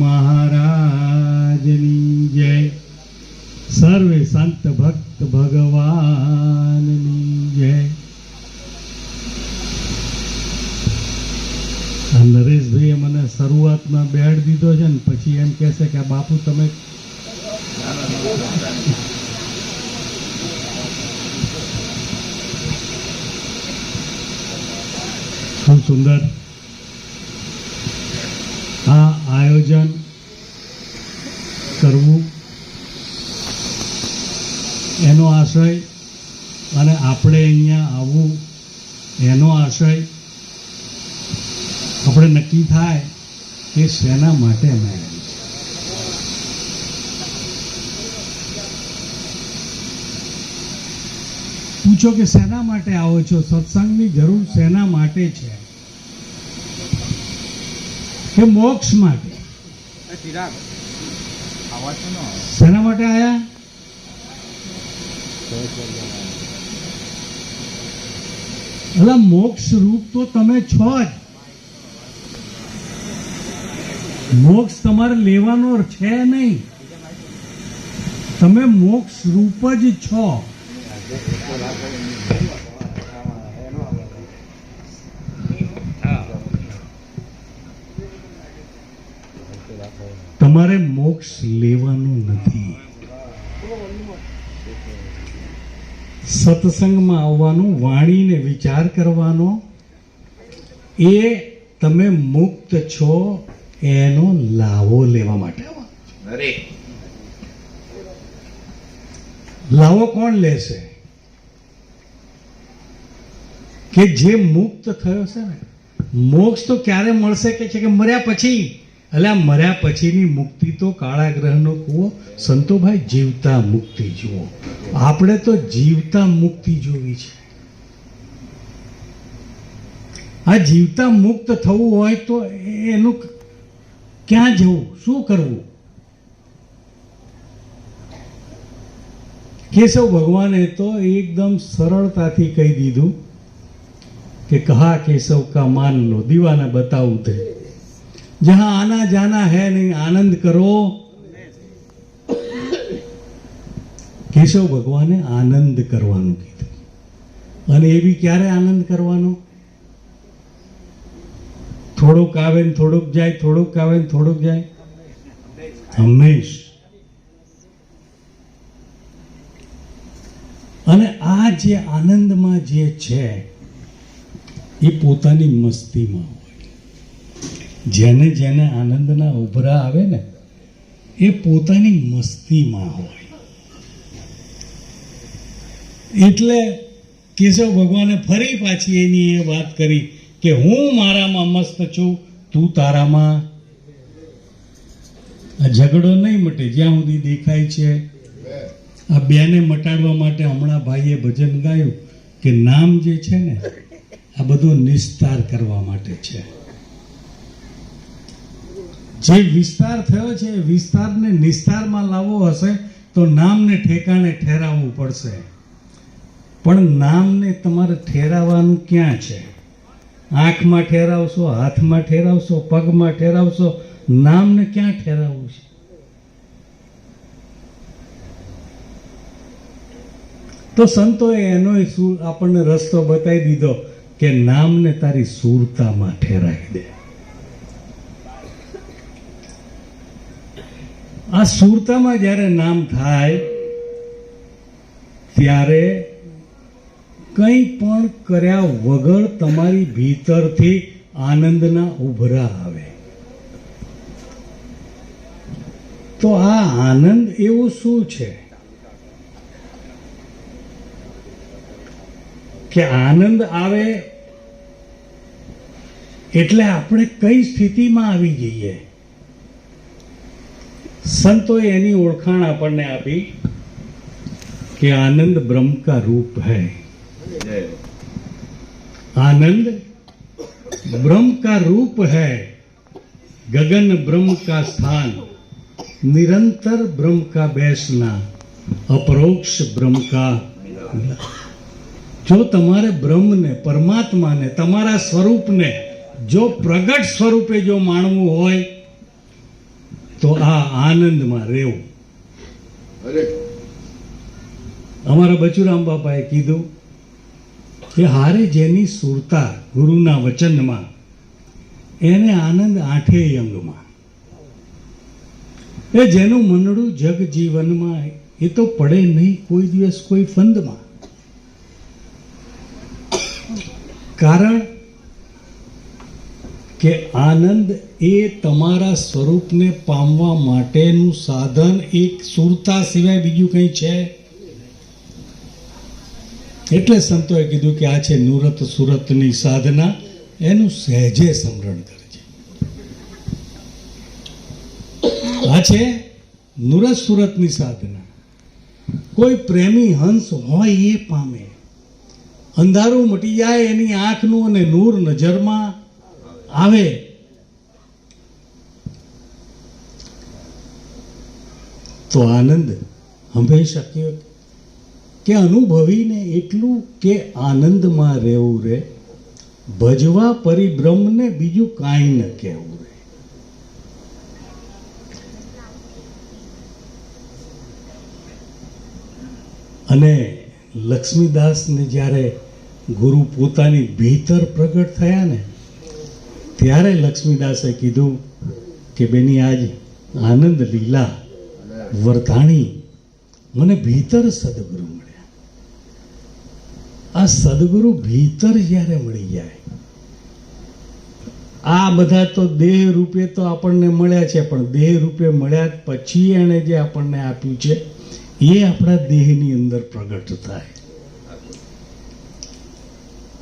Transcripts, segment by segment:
महाराजनी जय। सर्वे संत भक्त भगवाननी जय। નરેશભાઈએ મને શરૂઆતમાં બેડ દીધો છે ને પછી એમ કહેશે કે બાપુ તમે ખૂબ સુંદર આ આયોજન કરવું એનો આશય અને આપણે અહીંયા આવવું એનો આશય આપણે નક્કી થાય કે શેના માટે અમે આવ્યા છીએ. પૂછો કે શેના માટે આવો છો, સત્સંગની જરૂર શેના માટે છે, કે મોક્ષ માટે? શેના માટે આયા? એટલે મોક્ષ રૂપ તો તમે છો જ. મોક્ષ તમારે લેવાનો છે નહીં, તમે મોક્ષ રૂપ જ છો. તમારે મોક્ષ લેવાનું નથી. સત્સંગમાં આવવાનું, વાણીને વિચાર કરવાનો, એ તમે મુક્ત છો એનો લાવો લેવા માટે. લાવો કોણ લેશે? કે જે મુક્ત થયો છે ને. મોક્ષ તો ક્યારે મળશે કે છે કે મર્યા પછી. એટલે આ મર્યા પછીની મુક્તિ તો કાળા ગ્રહનો કૂવો. સંતોભાઈ, જીવતા મુક્તિ જુઓ. આપણે તો જીવતા મુક્તિ જોવી છે. આ જીવતા મુક્ત થવું હોય તો એનું ક્યાં જવું, શું કરવું? કેશવ ભગવાને તો એકદમ સરળતાથી કહી દીધું કે કહા કેશવ કા માન લો, દીવાના બતાવું थे, जहां आना जाना है नहीं आनंद करो. કેશવ ભગવાને આનંદ કરવાનું કીધું. અને એ બી ક્યારે આનંદ કરવાનો? થોડુંક આવે ને થોડુંક જાય, થોડુંક આવે ને થોડુંક જાય, હંમેશ. અને આ જે આનંદમાં જે છે એ પોતાની મસ્તીમાં હોય. જેને જેને આનંદના ઉભરા આવે ને એ પોતાની મસ્તીમાં હોય. એટલે કેશવ ભગવાને ફરી પાછી એની એ વાત કરી કે હું મારામાં મસ્ત છું, તું તારામાં. આ ઝઘડો નહીં મટે જ્યાં સુધી દેખાય છે. આ બેને મટાડવા માટે હમણાં ભાઈએ ભજન ગાયું કે નામ જે છે ને આ બધું નિસ્તાર કરવા માટે છે. જે વિસ્તાર થયો છે એ વિસ્તારને નિસ્તારમાં લાવવો હશે તો નામને ઠેકાણે ઠેરાવવું પડશે. પણ નામને તમારે ઠેરાવવાનું ક્યાં છે? આંખમાં ઠેરાવશો, હાથમાં ઠેરાવશો, પગમાં ઠેરાવશો, નામને ક્યાં ઠેરાવવું છે? તો સંતોએ એનો આપણને રસ્તો બતાવી દીધો કે નામને તારી સુરતામાં ઠેરાવી દે. આ સુરતામાં જ્યારે નામ થાય ત્યારે કંઈ પણ કર્યા વગર તમારી ભીતરથી આનંદના ઉભરા આવે. તો આ આનંદ એવું શું છે કે આનંદ આવે એટલે આપણે કઈ સ્થિતિમાં આવી જઈએ? સંતોએ એની ઓળખાણ આપણને આપી કે આનંદ બ્રહ્મ કા રૂપ है. आनंद ब्रह्म का रूप है, गगन ब्रह्म का स्थान, निरंतर ब्रह्म का बैसना, अपरोक्ष ब्रह्म का. जो તમારે બ્રહ્મને, પરમાત્માને, તમારા સ્વરૂપને જો પ્રગટ સ્વરૂપે જો માણવું હોય તો આ આનંદમાં રહેવું. અરે અમારા બચુરામ બાપાએ કીધું કે હારે જેની સુરતા ગુરુના વચનમાં, એને આનંદ આઠેય અંગમાં. એ જેનું મનડું જગ જીવનમાં, એ તો પડે નહીં કોઈ દિવસ કોઈ ફંદમાં. કારણ કે આનંદ એ તમારા સ્વરૂપને પામવા માટેનું સાધન એક સુરતા સિવાય બીજું કંઈ છે. એટલે સંતોએ કીધું કે આ છે નુરત સુરતની સાધના, એનું સહેજે સ્મરણ કરજે. આ છે નુરત સુરતની સાધના. કોઈ પ્રેમી હંસ હોય એ પામે. અંધારું મટી જાય એની આંખનું અને નૂર નજરમાં આવે. તો આનંદ હંમેશા કે અનુભવીને એટલું કે આનંદમાં રહેવું રે, ભજવા પરિબ્રહ્મને બીજું કાંઈ ન કહેવું રે. અને લક્ષ્મીદાસને જ્યારે ગુરુ પોતાની ભીતર પ્રગટ થયા ને, ત્યારે લક્ષ્મીદાસે કીધું કે બેની આજ આનંદ લીલા વર્તાણી, મને ભીતર સદગુરુ મળ્યા. આ સદગુરુ ભીતર જ્યારે મળી જાય, આ બધા તો દેહ રૂપે તો આપણને મળ્યા છે, પણ દેહ રૂપે મળ્યા પછી એણે જે આપણને આપ્યું છે એ આપણા દેહની અંદર પ્રગટ થાય.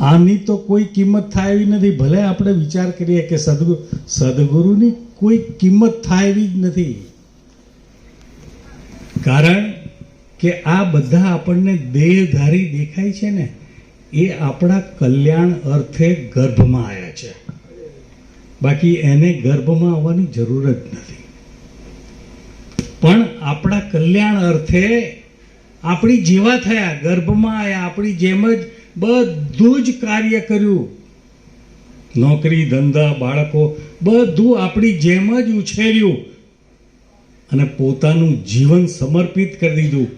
આની તો કોઈ કિંમત થાય એવી નથી. ભલે આપણે વિચાર કરીએ કે સદગુરુની કોઈ કિંમત થાય એવી જ નથી. કારણ કે આ બધા આપણને દેહધારી દેખાય છે ને, એ આપણા કલ્યાણ અર્થે ગર્ભમાં આવ્યા છે. બાકી એને ગર્ભમાં આવવાની જરૂર જ નથી. પણ આપણા કલ્યાણ અર્થે આપણી જેવા થયા, ગર્ભમાં આવ્યા, આપણી જેમ જ બધું જ કાર્ય કર્યું. નોકરી ધંધા બાળકો બધું આપણી જેમ જ ઉછેર્યું અને પોતાનું જીવન સમર્પિત કરી દીધું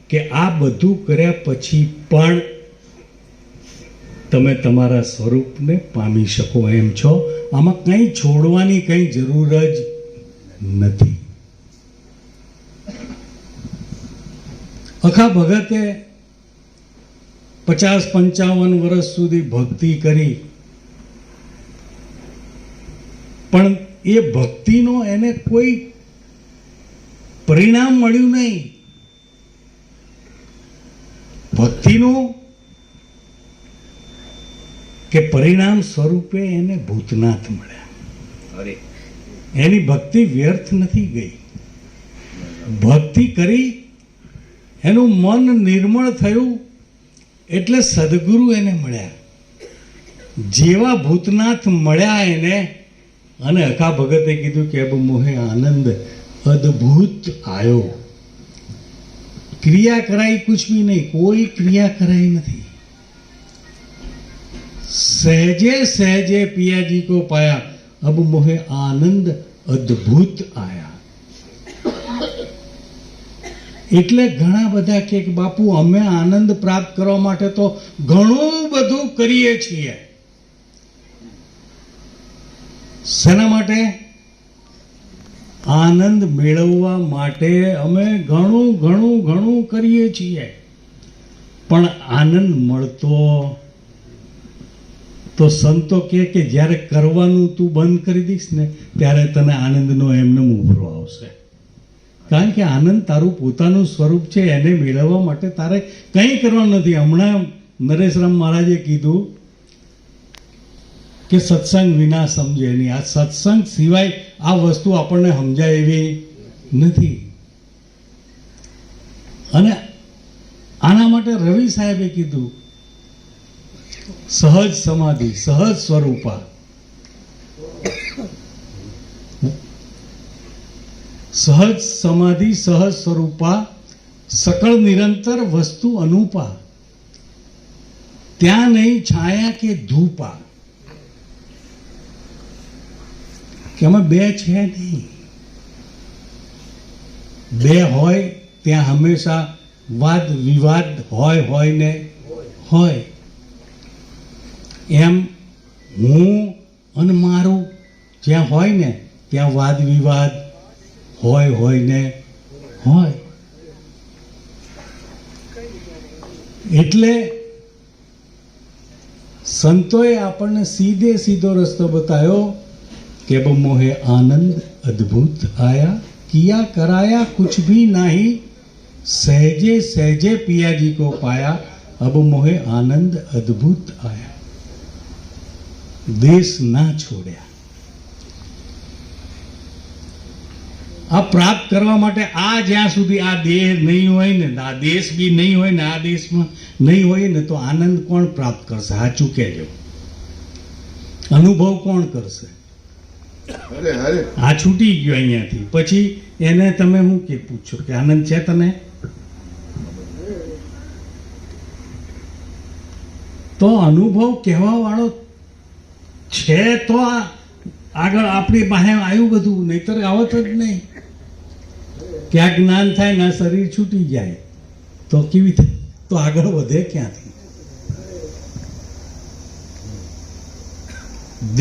કે આ બધું કર્યા પછી પણ તમે તમારા સ્વરૂપને પામી શકો એમ છો. આમાં કંઈ છોડવાની કંઈ જરૂર જ નથી. અખા ભગતે 50-55 વર્ષ સુધી ભક્તિ કરી, પણ એ ભક્તિનો એને કોઈ પરિણામ મળ્યું નહીં. ભક્તિનું કે પરિણામ સ્વરૂપે એને ભૂતનાથ મળ્યા. એની ભક્તિ વ્યર્થ નથી ગઈ. ભક્તિ કરી, એનું મન નિર્મળ થયું એટલે સદગુરુ એને મળ્યા. જેવા ભૂતનાથ મળ્યા એને, અને અખા ભગતે કીધું કે અબ મોહે આનંદ અદ્ભુત આયો. ક્રિયા કરાઈ કુછ ભી નહીં, કોઈ ક્રિયા કરાઈ નથી. सहजे सहजे पिया जी को पाया, अब मोहे आनंद अद्भुत आया. એટલે ઘણા બધા કે બાપુ અમે આનંદ પ્રાપ્ત કરવા માટે તો ઘણું બધું કરીએ છીએ. શેના માટે? આનંદ મેળવવા માટે અમે ઘણું ઘણું ઘણું કરીએ છીએ, પણ આનંદ મળતો તો સંતો કે જ્યારે કરવાનું તું બંધ કરી દઈશ ને, ત્યારે તને આનંદનો એમને ઉભરો આવશે. કારણ કે આનંદ તારું પોતાનું સ્વરૂપ છે, એને મેળવવા માટે તારે કંઈ કરવાનું નથી. હમણાં નરેશરામ મહારાજે કીધું કે સત્સંગ વિના સમજે નહીં. આ સત્સંગ સિવાય આ વસ્તુ આપણને સમજાય એવી નથી. અને આના માટે રવિ સાહેબે કીધું સહજ સમાધિ, સહજ સ્વરૂપા. સહજ સમાધિ સહજ સ્વરૂપા, સકળ નિરંતર વસ્તુ અનુપા, ત્યાં નહીં છાયા કે ધૂપા. કે અમે બે છે નહીં. બે હોય ત્યાં હંમેશા વાદ વિવાદ હોય ને હોય. એમ હું અને મારું જ્યાં હોય ને ત્યાં વાદ વિવાદ હોય ને હોય. એટલે સંતોએ આપણને સીધો રસ્તો બતાવ્યો કે अब मोहे आनंद अद्भुत आया किया कराया कुछ भी नहीं सहजे सहजे पिया जी को पाया अब मोहे आनंद अद्भुत आया. देश ना छोड्યા. આ પ્રાપ્ત કરવા માટે આ જ્યાં સુધી આ દેહ નહીં હોય ને, આ દેશ બી નહીં હોય ને, આ દેશમાં નહીં હોય ને, તો આનંદ કોણ પ્રાપ્ત કરશે? સાચું કહેજો. અનુભવ કોણ કરશે? આ છૂટી ગયો અહીંયાથી પછી એને તમે હું કે પૂછો કે આનંદ છે તને? તો અનુભવ કહેવા વાળો છે તો આગળ આપણી પાસે આવ્યું બધું, નહીતર આવત જ નહીં. ક્યાં જ્ઞાન થાય ને શરીર છૂટી જાય તો કેવી થાય? તો આગળ વધે ક્યાંથી?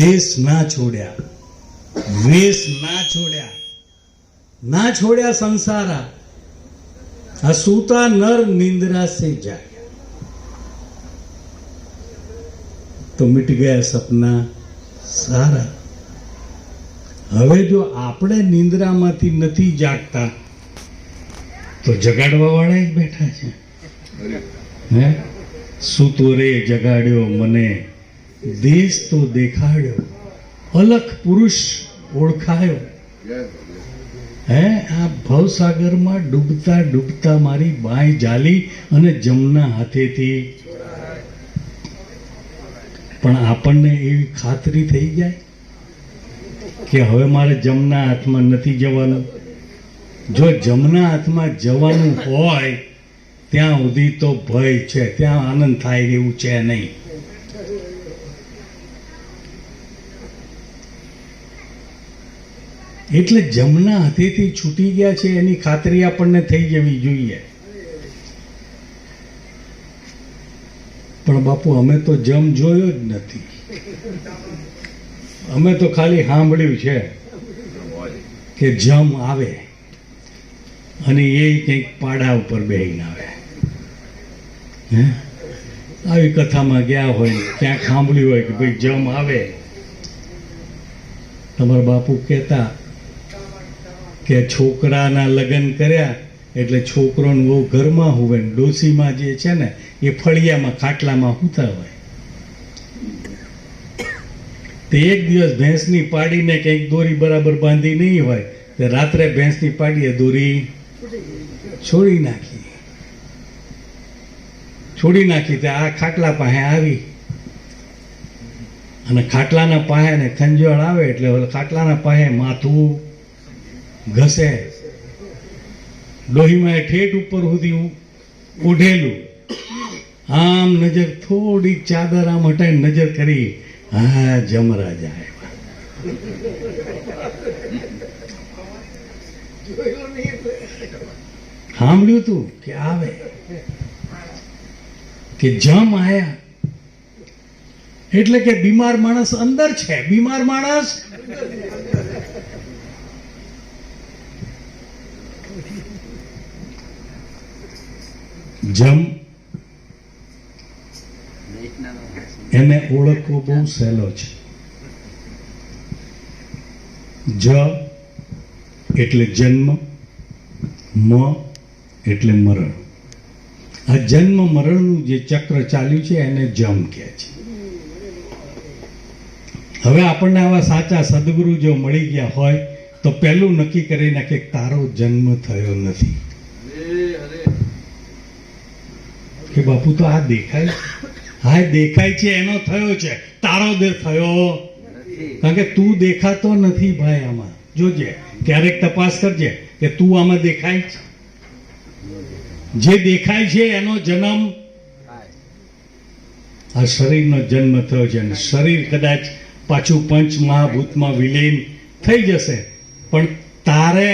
દેશ ના છોડ્યા, વેશ ના છોડ્યા, ના છોડ્યા સંસારા, આ સૂતા નર નિંદ્રા સે જાગ્યા. તો મિટ ગયા સપના સારા. હવે જો આપણે નિંદ્રામાંથી નથી જાગતા તો જગાડવા વાળા જ બેઠા છે. હે સૂતો રે જગાડ્યો મને, દેશ તો દેખાડ્યો, અલખ પુરુષ ઓળખાયો. હે આ ભવસાગરમાં ડૂબતા ડૂબતા મારી બાઈ જાલી અને જમના હાથેથી. પણ આપણને એવી ખાતરી થઈ જાય કે હવે મારે જમના હાથમાં નથી જવાનું. જો જમના હાથમાં જવાનું હોય ત્યાં સુધી તો ભય છે, ત્યાં આનંદ થાય એવું છે નહીં. એટલે જમના હાથેથી છૂટી ગયા છે એની ખાતરી આપણને થઈ જવી જોઈએ. પણ બાપુ અમે તો જમ જોયો જ નથી. અમે તો ખાલી સાંભળ્યું છે કે જમ આવે અને એ કંઈક પાડા ઉપર બેહીને આવે. હે આવી કથામાં ગયા હોય, ક્યાંક સાંભળ્યું હોય કે ભાઈ જમ આવે. તમારા બાપુ કહેતા કે છોકરાના લગ્ન કર્યા એટલે છોકરો ને બહુ ઘરમાં હોય ને ડોસીમાં જે છે ને એ ફળિયામાં ખાટલામાં સૂતા હોય. તે એક દિવસ ભેંસની પાડીને કંઈક દોરી બરાબર બાંધી નહીં હોય તે રાત્રે ભેંસની પાડીએ દોરી છોડી નાખી. તે આ ખાટલા પાસે આવી અને ખાટલાના પાસે ને ખંજવાળ આવે એટલે ખાટલાના પાસે માથું ઘસે. ડોહીમાં ઠેઠ ઉપર સુધી ઓઢેલું. આમ નજર થોડીક ચાદર આમ હટાઈને નજર કરી, હા જમરાજા આવ્યા. સાંભળ્યું તું કે આવે કે જમ આયા એટલે કે બીમાર માણસ અંદર છે. બીમાર માણસ જમ એને ઓળખવો બહુ સહેલો છે. જ એટલે જન્મ, મ એટલે મરણ. આ જન્મ મરણનું જે ચક્ર ચાલ્યું છે એને જમ કહે છે. હવે આપણને આવા સાચા સદગુરુ જો મળી ગયા હોય તો પહેલું નક્કી કરી નાખે તારો જન્મ થયો નથી. કે બાપુ તો આ દેખાય, હા દેખાય છે એનો થયો છે, તારો થયો. કારણ કે તું દેખાતો નથી ભાઈ. આમાં જોજે, ક્યારેક તપાસ કરજે કે તું આમાં દેખાય છે. જે દેખાય છે એનો જન્મ, આ શરીરનો જન્મ થયો છે. અને શરીર કદાચ પાછું પંચ મહાભૂતમાં વિલીન થઈ જશે, પણ તારે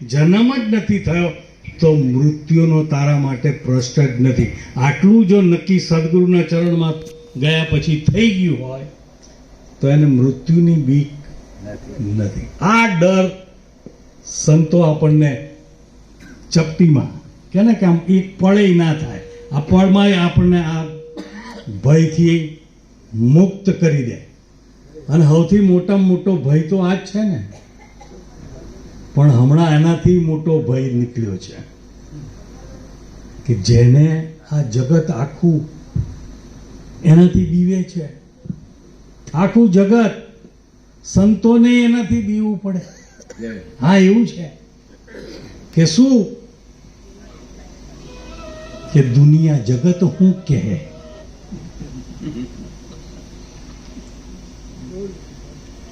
જન્મ જ નથી થયો તો મૃત્યુનો તારા માટે પ્રશ્ન જ નથી. આટલું જો નક્કી સદગુરુના ચરણમાં ગયા પછી થઈ ગયું હોય તો એને મૃત્યુની બીક નથી. આ ડર સંતો આપણને ચપટીમાં કે ને કે આમ એક પળે ના થાય, આ પળમાં આપણને આ ભયથી મુક્ત કરી દે. અને સૌથી મોટામાં મોટો ભય તો આ જ છે ને. પણ હમણાં એનાથી મોટો ભય નીકળ્યો છે કે જેને આ જગત આખું એનાથી બીવે છે. આખું જગત, સંતોને એનાથી બીવું પડે. હા, એવું છે કે શું કે દુનિયા જગત હું કહે.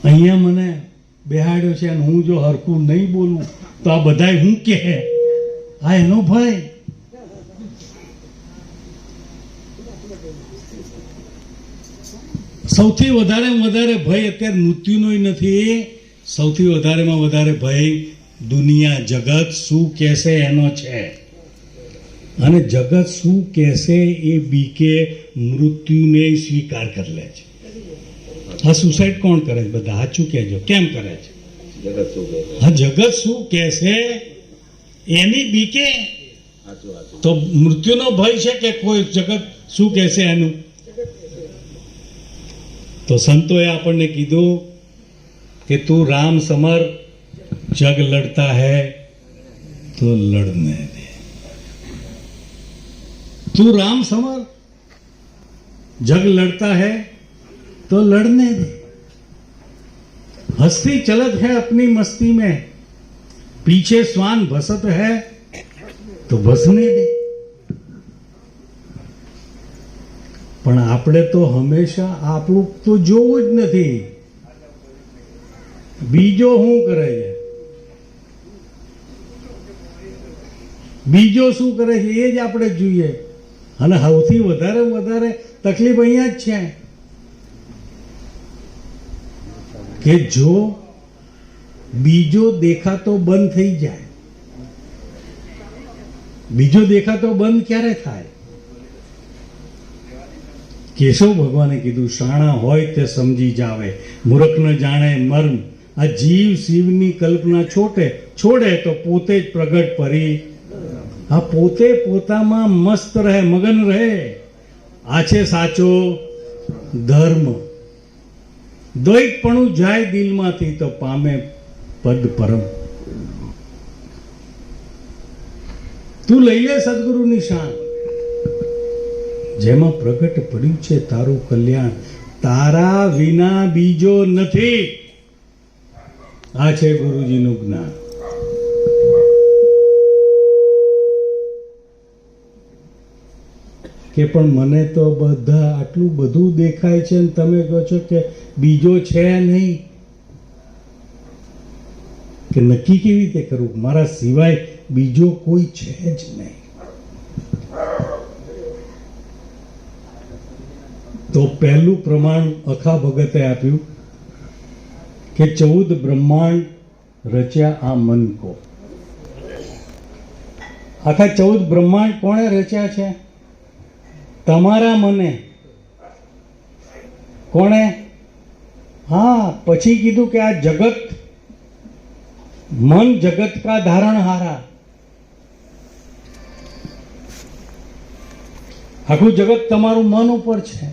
અહીંયા મને બેહાડ્યો છે અને હું જો હરખું નહીં બોલું તો આ બધાય હું કહે. આ એનો ભય. સૌથી વધારે ભય અત્યારે મૃત્યુનો નથી. સૌથી વધારે ભય દુનિયા જગત શું કહેશે એનો છે. અને જગત શું કહેશે એ બીકે મૃત્યુને સ્વીકાર કરી લે છે. આ સુસાઇડ કોણ કરે છે? બધા સાચું કહેજો, કેમ કરે છે? હા, જગત શું કહેશે એની બીકે. તો મૃત્યુનો ભય છે કે કોઈ જગત શું કહેશે એનું? તો સંતોએ આપણને કીધું કે તું રામ સમર જગ લડતા है तो लड़ने दे. तू राम समर जग लड़ता है तो लड़ने दे. हस्ती चलत है अपनी मस्ती में, पीछे स्वान भसत है तो भसने दे. પણ આપણે તો હંમેશા આપણું તો જોવું જ નથી, બીજો શું કરે છે, બીજો શું કરે છે એ જ આપણે જોઈએ. અને સૌથી વધારે તકલીફ અહીંયા જ છે કે જો બીજો દેખાતો બંધ થઈ જાય. બીજો દેખાતો બંધ ક્યારે થાય? કેશવ ભગવાને કીધું, શાણા હોય તે સમજી જાવે, મૂર્ખ ન જાણે મર્મ. આ જીવ શિવની કલ્પના છોડે તો પોતે જ પ્રગટ પરી. આ પોતે પોતામાં મસ્ત રહે, મગન રહે. આ છે સાચો ધર્મ. દ્વૈતપણું જાય દિલમાંથી તો પામે પદ પરમ. તું લઈ લે સદગુરુની શાન, જેમાં પ્રગટ પડ્યું છે તારું કલ્યાણ. તારા વિના બીજો નથી. આ છે ગુરુજીનું જ્ઞાન. કે પણ મને તો બધા આટલું બધું દેખાય છે ને તમે કહો છો કે બીજો છે નહીં. કે નક્કી કેવી રીતે કરું? મારા સિવાય બીજો કોઈ છે જ નહીં. તો પહેલું પ્રમાણ અખા ભગતે આપ્યું કે 14 બ્રહ્માંડ રચ્યા આ મન કો. આખા 14 બ્રહ્માંડ કોણે રચ્યા છે? તમારા મને. કોણે? હા, પછી કીધું કે આ જગત, મન જગત કા ધારણહારા. આખું જગત તમારું મન ઉપર છે.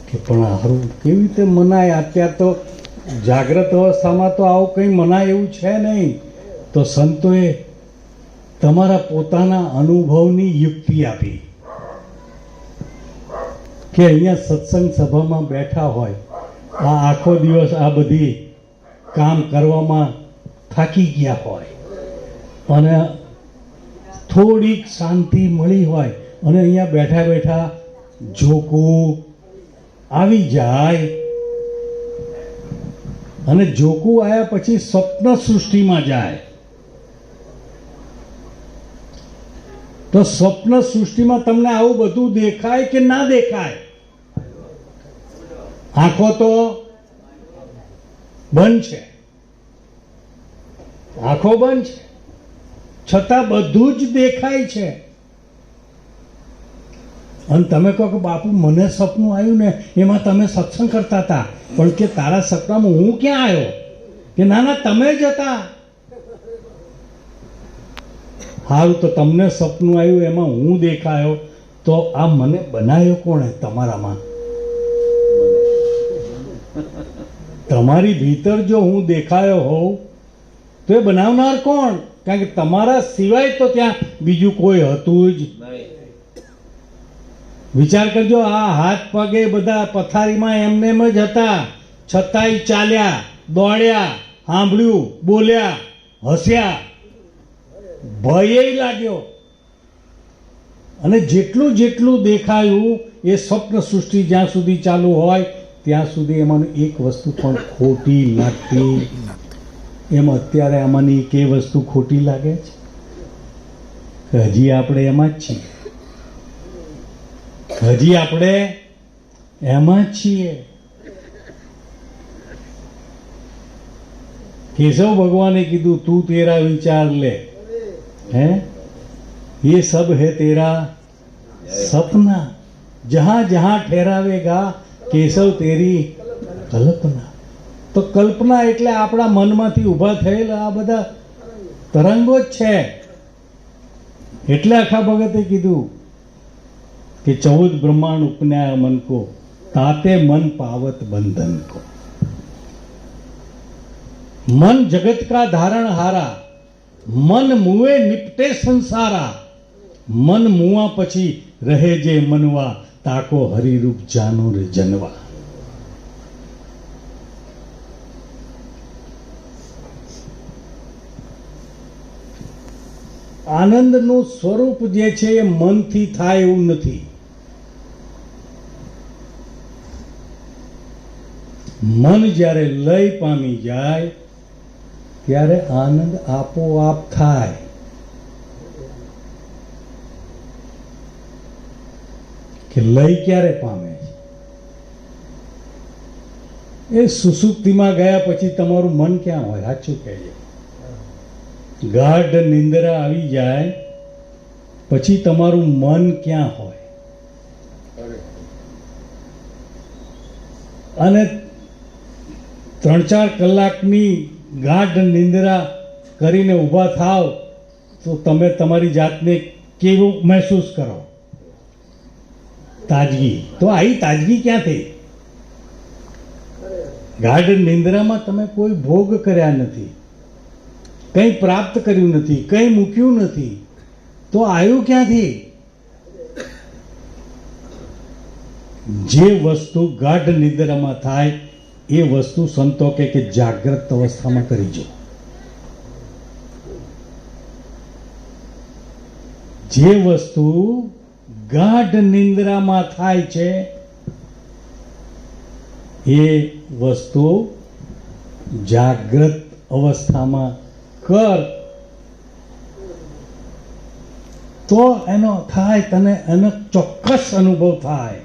કે પણ હારું કેવી રીતે મનાય? અત્યારે તો જાગ્રત અવસ્થામાં તો આવું કંઈ મનાય એવું છે નહીં. તો સંતોએ તમારા પોતાના અનુભવની યુક્તિ આપી કે અહીંયા સત્સંગ સભામાં બેઠા હોય, આ આખો દિવસ આ બધી કામ કરવામાં થાકી ગયા હોય અને થોડીક શાંતિ મળી હોય અને અહીંયા બેઠા બેઠા જોકું આવી જાય. અને જોકું આવ્યા પછી સ્વપ્ન સૃષ્ટિમાં જાય. તો સ્વપ્ન સૃષ્ટિમાં તમને આવું બધું દેખાય કે ના દેખાય? આંખો તો બંધ છે આંખો બંધ છે છતાં બધું જ દેખાય છે. અને તમે કહો કે બાપુ મને સપનું આવ્યું ને એમાં તમે સત્સંગ કરતા હતા, પણ કે તારા સપનામાં હું ક્યાં આવ્યો? કે ના ના તમે જ હતા. સારું, તો તમને સપનું આવ્યું એમાં હું દેખાયો, તો આ મને બનાવ્યો કોણે? તમારામાં. તમારી ભીતર જો હું દેખાયો હોઉં તો એ બનાવનાર કોણ? કારણ કે તમારા સિવાય તો ત્યાં બીજું કોઈ હતું જ. વિચાર કરજો, આ હાથ પગે બધા પથારીમાં એમને એમ જ હતા, છતાંય ચાલ્યા, દોડ્યા, સાંભળ્યું, બોલ્યા, હસ્યા, ભય લાગ્યો. અને જેટલું જેટલું દેખાયું એ સ્વપ્ન સૃષ્ટિ જ્યાં સુધી ચાલુ હોય ત્યાં સુધી એમાંની એક વસ્તુ પણ ખોટી લાગતી. એમ અત્યારે આમાંની કે વસ્તુ ખોટી લાગે છે? હજી આપણે એમાં જ છીએ. હજી આપણે એમાં જ છીએ. કેશવ ભગવાને કીધું તું તેરા વિચાર લે, હે ये सब है तेरा सपना, जहां जहां ठहरावेगा केशव तेरी कल्पना. તો કલ્પના એટલે આપણા મનમાંથી ઊભા થયેલા આ બધા તરંગો જ છે. એટલે આખા ભગતે કીધું કે 14 બ્રહ્માંડ ઉપન્યા મન કો, તાતે મન પાવત બંધન કો. મન જગત કા ધારણ હારા, મન મુએ નિપટે સંસારા, મન મુआ પછી રહે જે મનવા, તાકો હરિરૂપ જાનો રે જનવા. આનંદનું સ્વરૂપ જે છે એ મનથી થાય એવું નથી. મન જ્યારે લય પામી જાય ત્યારે આનંદ આપોઆપ થાય. કે લય ક્યારે પામે છે? એ સુસુપ્તિમાં ગયા પછી તમારું મન ક્યાં હોય? સાચું કહેજો. ગાઢ નિંદ્રા આવી જાય પછી તમારું મન ક્યાં હોય? અને 3-4 કલાકની ગાઢ નિંદ્રા કરીને ઊભા થાવ તો તમે તમારી જાતને કેવું મહેસૂસ કરો? તાજગી. તો આવી તાજગી ક્યાંથી? ગાઢ નિંદ્રામાં તમે કોઈ ભોગ કર્યા નથી, કંઈ પ્રાપ્ત કર્યું નથી, કંઈ મૂક્યું નથી, તો આવ્યું ક્યાંથી? જે વસ્તુ ગાઢ નિંદ્રામાં થાય એ વસ્તુ સંતો કે જાગ્રત અવસ્થામાં કરીજો. જે વસ્તુ ગાઢ નિંદ્રામાં થાય છે એ વસ્તુ જાગ્રત અવસ્થામાં કર, તો એનો થાય, તને એનો ચોક્કસ અનુભવ થાય.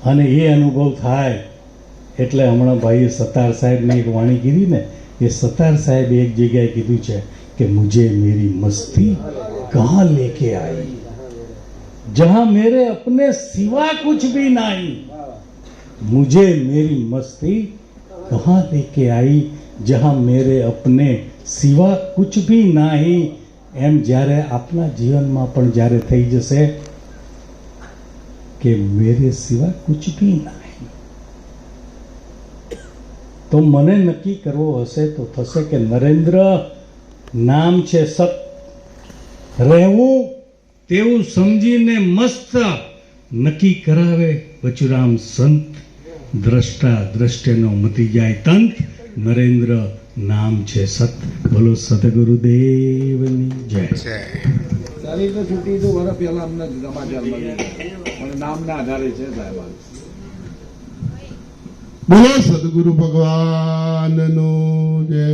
અને એ અનુભવ થાય એટલે હમણાં ભાઈએ સતાર સાહેબને એક વાણી કીધી ને, એ સતાર સાહેબે એક જગ્યાએ કીધું છે કે મુझे मेरी मस्ती कहाँ लेके आई, जहां मेरे अपने सिवा कुछ भी नहीं. मुझे मेरी मस्ती कहाँ लेके आई, जहां मेरे अपने सिवा कुछ भी नहीं. એમ જ્યારે આપણા જીવનમાં પણ જ્યારે થઈ જશે કે મેરે સિવા કુછ ભી નહીં, તો મને નક્કી કરવો હશે તો થશે કે નરેન્દ્ર નામ છે સત, રહેવું તેવું સમજીને મસ્ત નક્કી કરાવે બચુરામ સંત. દ્રષ્ટા દ્રષ્ટેનો મતી જાય તંત, નરેન્દ્ર નામ છે સત. બોલો સદગુરુદેવની જય. તારીખ તો છૂટી તો વર્ષ પહેલા અમને સમાચાર મળ્યા પણ નામના આધારે છે સાહેબ. બોલો સદગુરુ ભગવાનનો જય.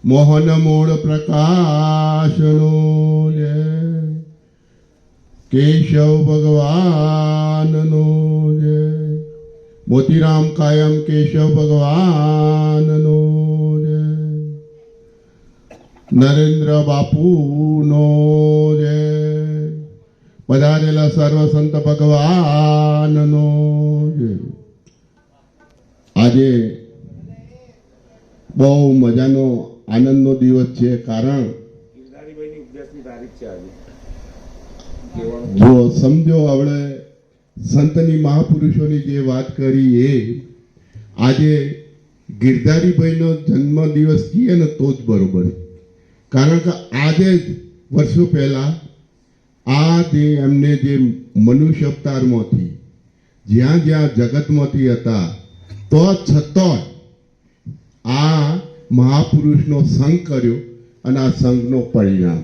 મોહન મૂળ પ્રકાશનો જય. કેશવ ભગવાનનો જય. મોતીરામ કાયમ કેશવ ભગવાન નરેન્દ્ર બાપુનો જય. પધારેલા સર્વ સંત ભગવાનનો જય. આજે બહુ મજાનો આનંદનો દિવસ છે. કારણ જો સમજો આપણે સંતની મહાપુરુષોની જે વાત કરી એ આજે ગિરધારીભાઈનો જન્મ દિવસ કહીએ ને તો જ બરોબર. કારણ કે આજે જ વર્ષો પહેલા આ જે એમને જે મનુષ્ય અવતારમાંથી જ્યાં જ્યાં જગતમાંથી હતા તો છતાં આ મહાપુરુષનો સંગ કર્યો અને આ સંઘનો પરિણામ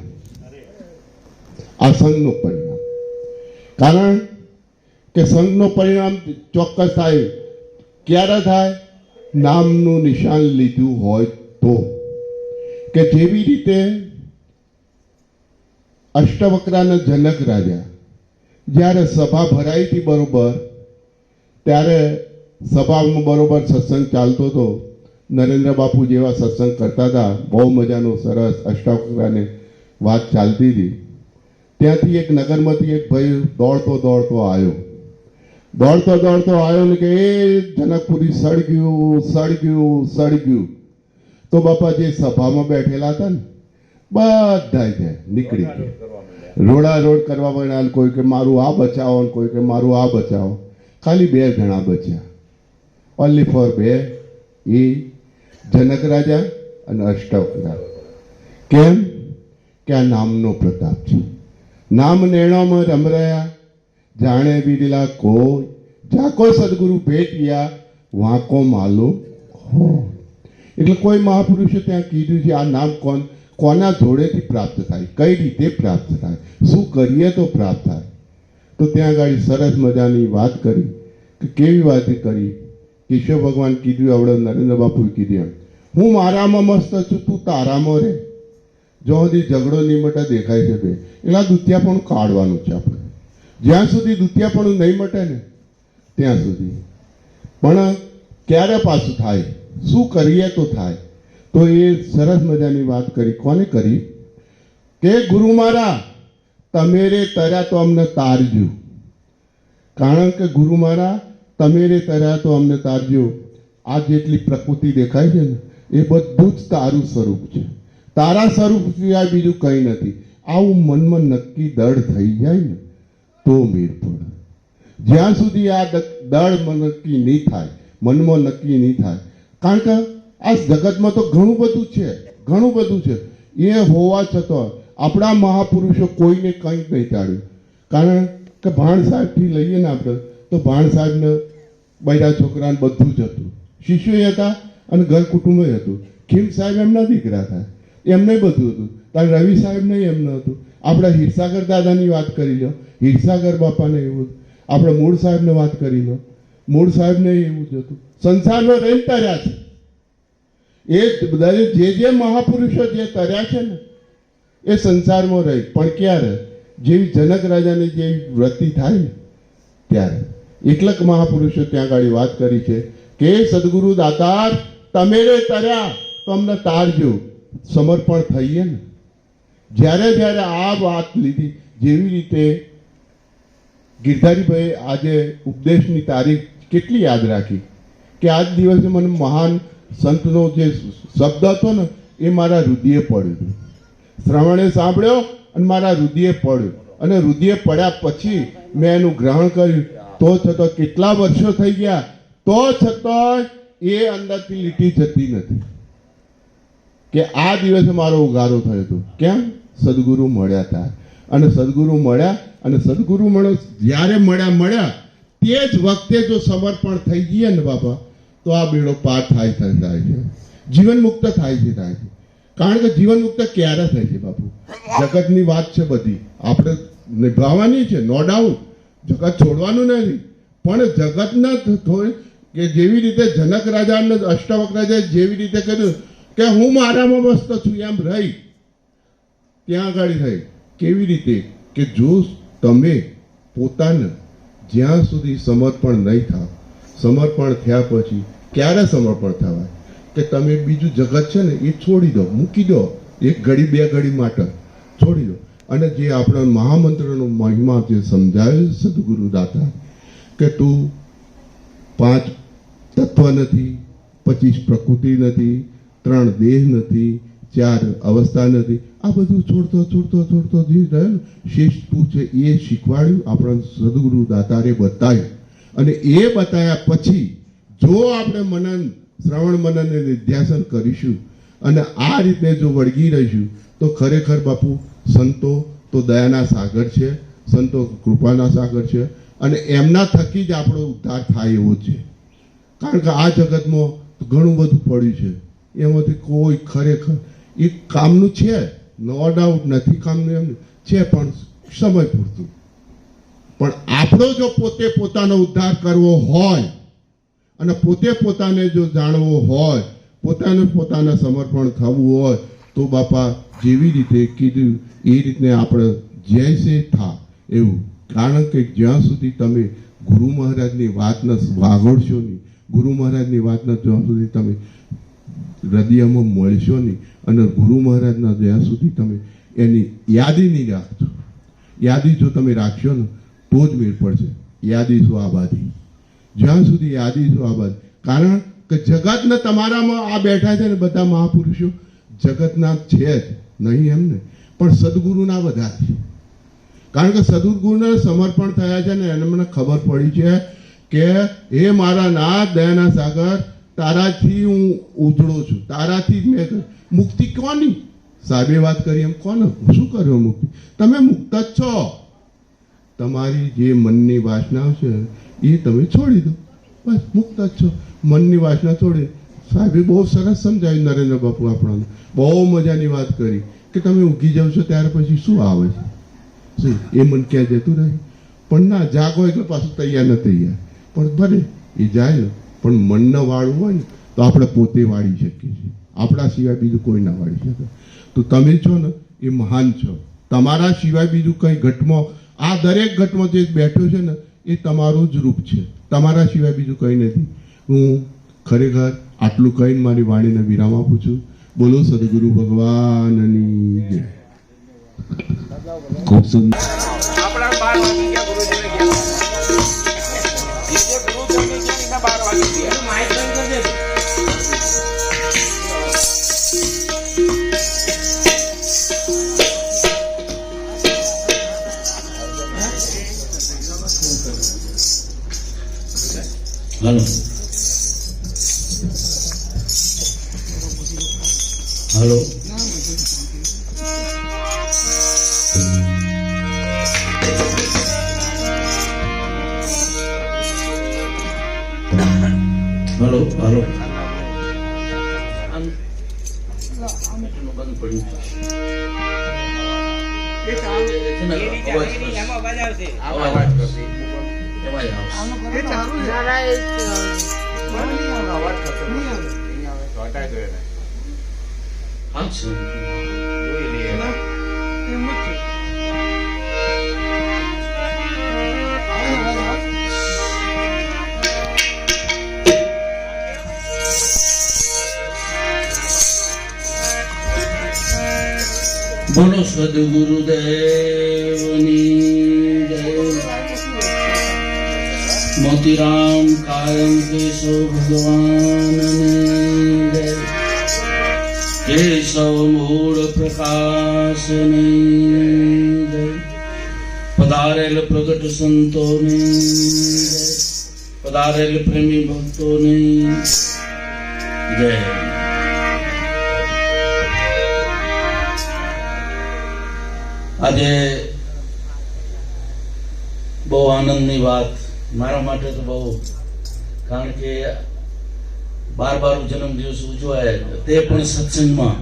કારણ કે સંઘનો પરિણામ ચોક્કસ થાય. ક્યારે થાય? નામનું નિશાન લીધું હોય તો. કે જેવી રીતે અષ્ટવક્રાના જનક રાજા જ્યારે સભા ભરાઈ હતી બરોબર, ત્યારે સભામાં બરોબર સત્સંગ ચાલતો હતો. નરેન્દ્ર બાપુ જેવા સત્સંગ કરતા હતા, બહુ મજાનો સરસ અષ્ટવક્રાને વાત ચાલતી હતી. ત્યાંથી એક નગરમાંથી એક ભાઈ દોડતો આવ્યો ને કે એ જનકપુરી સળગ્યું. તો બાપા જે સભામાં બેઠેલા હતા ને બધા નીકળી ગયા, રોડારોડ કરવા માંડ્યા. કોઈ કે મારું આ બચાવો, કોઈ કે મારું આ બચાવો. ખાલી 2 જણા બચ્યા, ઓનલી ફોર 2, એ જનક રાજા અને અષ્ટવક્રા. કેમ? કે આ નામનો પ્રતાપ છે. નામ નેણામાં રમરાયા, જાણે બીરેલા કોઈ, જાકો સદગુરુ ભેટિયા, વાંકો માલો હો. એટલે કોઈ મહાપુરુષે ત્યાં કીધું છે આ નામ કોના જોડેથી પ્રાપ્ત થાય, કઈ રીતે પ્રાપ્ત થાય, શું કરીએ તો પ્રાપ્ત થાય. તો ત્યાં આગળ સરસ મજાની વાત કરી. કે કેવી વાત કરી? કેશવ ભગવાન કીધું, આવડે નરેન્દ્ર બાપુએ કીધું એમ, હું મારામાં મસ્ત છું, તું તારામાં રે. જો સુધી ઝઘડો નહીં મટે દેખાય છે બે, એટલે દુત્યાપણું કાઢવાનું છે આપણે. જ્યાં સુધી દુત્યાપણું નહીં મટે ને ત્યાં સુધી. પણ ક્યારે પાછું થાય, શું કરીએ તો થાય. તો એ સરસ મજાની વાત કરી. કોને કરી? કે ગુરુ મારા તમે રે તર્યા તો અમને તારજો. કારણ કે ગુરુ મારા તમે રે તર્યા તો અમને તારજો. આ જેટલી પ્રકૃતિ દેખાય છે ને એ બધું જ તારું સ્વરૂપ છે. તારા સ્વરૂપ સિવાય બીજું કંઈ નથી. આવું મનમાં નક્કી દળ થઈ જાય ને તો મેળ પડે. જ્યાં સુધી આ દળ નક્કી નહીં થાય, મનમાં નક્કી નહીં થાય. કારણ કે આ જગતમાં તો ઘણું બધું છે. એ હોવા છતાં આપણા મહાપુરુષો કોઈને કંઈ નહીં ટાળ્યું. કારણ કે ભાણ સાહેબથી લઈએ ને આપણે તો ભાણ સાહેબને બૈરા છોકરાને બધું જ હતું. શિષ્યો હતા અને ઘર કુટુંબ હતું. ખીમ સાહેબ એમના દીકરા હતા, એમને બધું હતું. તારે રવિ સાહેબ નહીં એમનું હતું. આપણે હીરસાગર દાદાની વાત કરી લો, હીરસાગર બાપાને એવું. આપણે મૂળ સાહેબને વાત કરી લો, મૂળ સાહેબને એવું જ હતું. સંસારમાં રહીને તર્યા છે. એ જે મહાપુરુષો જે તર્યા છે ને એ સંસારમાં રહી. પણ ક્યારે? જેવી જનક રાજાની જેવી વ્રતિ થાય ને ત્યારે. એટલક મહાપુરુષો ત્યાં આગળ વાત કરી છે કે સદગુરુ દાતાર તમે રે તર્યા તો અમને તારજો. સમર્પણ થઈએ ને જ્યારે આ વાત લીધી. જેવી રીતે ગિરધારીભાઈ આજે ઉપદેશની તારીખ કેટલી યાદ રાખી કે આજ દિવસે મને મહાન સંતનો જે શબ્દ હતો ને એ મારા હૃદયે પડ્યો. શ્રવણે સાંભળ્યો અને મારા હૃદયે પડ્યો. અને હૃદયે પડ્યા પછી મેં એનું ગ્રહણ કર્યું. તો છતાં કેટલા વર્ષો થઈ ગયા તો છતાં એ અંદરથી લીટી જતી નથી. કે આ દિવસે મારો ઉગારો થયો હતો. કેમ? સદગુરુ મળ્યા હતા. અને સદગુરુ મળ્યા અને સદગુરુ જ્યારે મળ્યા તે જ વખતે જો સમર્પણ થઈ જઈએ ને બાપા તો આ બેડો પાર થાય છે. જીવન મુક્ત થાય છે. કારણ કે જીવન મુક્ત ક્યારે થાય છે બાપુ? જગતની વાત છે બધી, આપણે નિભાવવાની છે, નો ડાઉટ. જગત છોડવાનું નથી. પણ જગતના થોડી કે જેવી રીતે જનક રાજા અને અષ્ટવક્ર રાજાએ જેવી રીતે કર્યું કે હું મારામાં મસ્ત છું એમ રહી ત્યાં આગળ થઈ. કેવી રીતે? કે જો તમે પોતાને જ્યાં સુધી સમર્પણ નહીં થાવ, સમર્પણ થયા પછી ક્યારે સમર્પણ થવાય? કે તમે બીજું જગત છે ને એ છોડી દો, મૂકી દો, એક ઘડી બે ઘડી માટે છોડી દો. અને જે આપણા મહામંત્રનો મહિમા જે સમજાવે છે સદગુરુ દાતા કે તું 5 તત્વ નથી, 25 પ્રકૃતિ નથી, 3 દેહ નથી, 4 અવસ્થા નથી, આ બધું છોડતો જે રહે ને શેષ તું છે એ શીખવાડ્યું આપણા સદગુરુ દાતારે બતાવ્યું. અને એ બતાવ્યા પછી જો આપણે મનન શ્રવણ મનન અને નિધ્યાસન કરીશું અને આ રીતે જો વળગી રહીશું તો ખરેખર બાપુ સંતો તો દયાના સાગર છે, સંતો કૃપાના સાગર છે અને એમના થકી જ આપણો ઉદ્ધાર થાય એવો છે. કારણ કે આ જગતમાં ઘણું બધું પડ્યું છે, એમાંથી કોઈ ખરેખર એ કામનું છે, નો ડાઉટ નથી કામનું એમ છે, પણ સમય પૂરતું. પણ આપણો જો પોતે પોતાનો ઉદ્ધાર કરવો હોય અને પોતે પોતાને જો જાણવો હોય, પોતાના સમર્પણ થવું હોય તો બાપા જેવી રીતે કીધું એ રીતને આપણે જૈસે થા એવું. કારણ કે જ્યાં સુધી તમે ગુરુ મહારાજની વાતને વાગોળશો નહીં, ગુરુ મહારાજની વાતને જ્યાં સુધી તમે હૃદયમાં મળશો નહીં અને ગુરુ મહારાજના જ્યાં સુધી તમે એની યાદી નહીં રાખશો, યાદી જો તમે રાખશો ને તો જ મેળ પડશે. યાદી શું આબાદી, જ્યાં સુધી યાદી શું આબાદી. કારણ કે જગતને તમારામાં આ બેઠા છે ને બધા મહાપુરુષો જગતના છે જ નહીં એમને, પણ સદગુરુના બધા છે. કારણ કે સદગુરુને સમર્પણ થયા છે ને એને મને ખબર પડી છે કે હે મારા નાથ દયાના સાગર, તારાથી હું ઉજળો છું, તારાથી જ મેં મુક્તિ કોની સાહેબે વાત કરી એમ કોને શું કર્યો મુક્તિ? તમે મુક્ત જ છો. તમારી જે મનની વાસનાઓ છે એ તમે છોડી દો, બસ મુક્ત જ છો. મનની વાસના છોડી. સાહેબે બહુ સરસ સમજાવ્યું નરેન્દ્ર બાપુ આપણને, બહુ મજાની વાત કરી કે તમે ઊંઘી જાવ છો ત્યારે પછી શું આવે છે, શું એ મન ક્યાં જતું રહે? પણ ના, જાગો એટલે પાછું તૈયાર ન તૈયાર, પણ ભલે એ જાય ને, પણ મનને વાળવું હોય ને તો આપણે પોતે વાળી શકીએ છીએ, આપણા સિવાય બીજું કોઈ ના વાળી શકે. તો તમે છો ને એ મહાન છો. તમારા સિવાય બીજું કંઈ ઘટમાં, આ દરેક ઘટમાં જે બેઠો છે ને એ તમારું જ રૂપ છે, તમારા સિવાય બીજું કંઈ નથી. હું ખરેખર આટલું કહીને મારી વાણીને વિરામ આપું છું. બોલો સદગુરુ ભગવાનની જય. ખૂબ સુંદર. આપણા 12 વાગી ગયા, ગુરુજીને ગયા. જે ગુરુજીને ગયા એના 12 વાગી ગયા. માઇક બંધ કરી દે. हेलो हेलो हेलो हेलो બંધ પડ્યું અવાજ કરશે. અવાજ આવશે. અવાજ કરશે. નહીં આવે. હટાઈ દો એને. આવશે. જોઈ લઈએ એને. બોલો સદગુરુદેવની જય. મોતીરામ કાયમ કેશવ ભગવાનની જય. કેશવ મૂળ પ્રકાશની જય. પધારેલ પ્રગટ સંતોની જય. પધારેલ પ્રેમી ભક્તોની જય. આજે બહુ આનંદની વાત મારા માટે તો બહુ, કારણ કે 12 જન્મદિવસ ઉજવાય તે પણ સત્સંગમાં.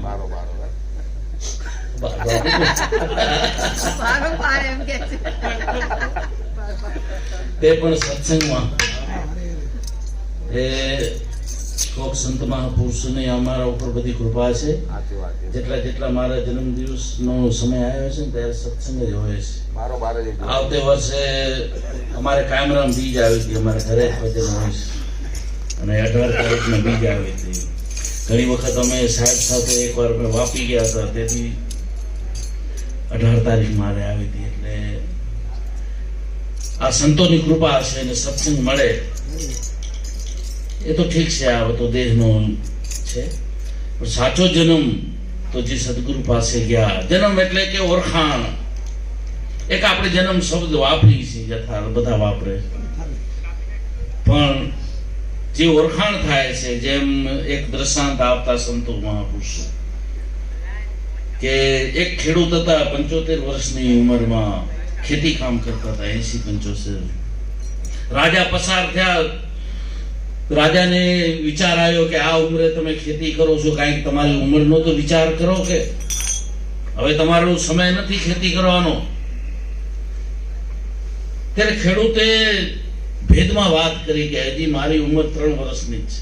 તે પણ સત્સંગમાં. એ કોક સંત મહાપુરુષોની અમારા ઉપર બધી કૃપા છે. જેટલા મારા જન્મદિવસનો સમય આવ્યો છે ને ત્યારે સત્સંગ જ હોય છે. આવતે વર્ષે અમારે કામરામ બીજ આવી હતી, અમારે ઘરે ભજન હોય છે અને 18 તારીખના બીજ આવી હતી. ઘણી વખત અમે સાહેબ સાથે એકવાર અમે વાપી ગયા હતા, તેથી 18 તારીખ મારે આવી હતી. એટલે આ સંતોની કૃપા હશે અને સત્સંગ મળે એ તો ઠીક છે, આ તો દેહનો છે. પણ સાચો જન્મ તો જે સદગુરુ પાસે ગયા, જન્મ એટલે કે ઓળખાણ. એક આપણે જન્મ શબ્દ વાપરી છે, યથાર્થ બધા વાપરે, પણ જે ઓળખાણ થાય છે, જેમ એક દ્રષ્ટાંત આપતા સંતો મહાપુરુષો કે એક ખેડૂત હતા, 75 વર્ષની ઉંમરમાં ખેતી કામ કરતા હતા, 80-85. રાજા પસાર થયા. રાજાને વિચાર આવ્યો કે આ ઉંમરે તમે ખેતી કરો છો, કાંઈક તમારી ઉંમરનો તો વિચાર કરો, કે હવે તમારો સમય નથી ખેતી કરવાનો. ત્યારે ખેડૂતે ભેદમાં વાત કરી કે હજી મારી ઉંમર 3 વર્ષની જ છે.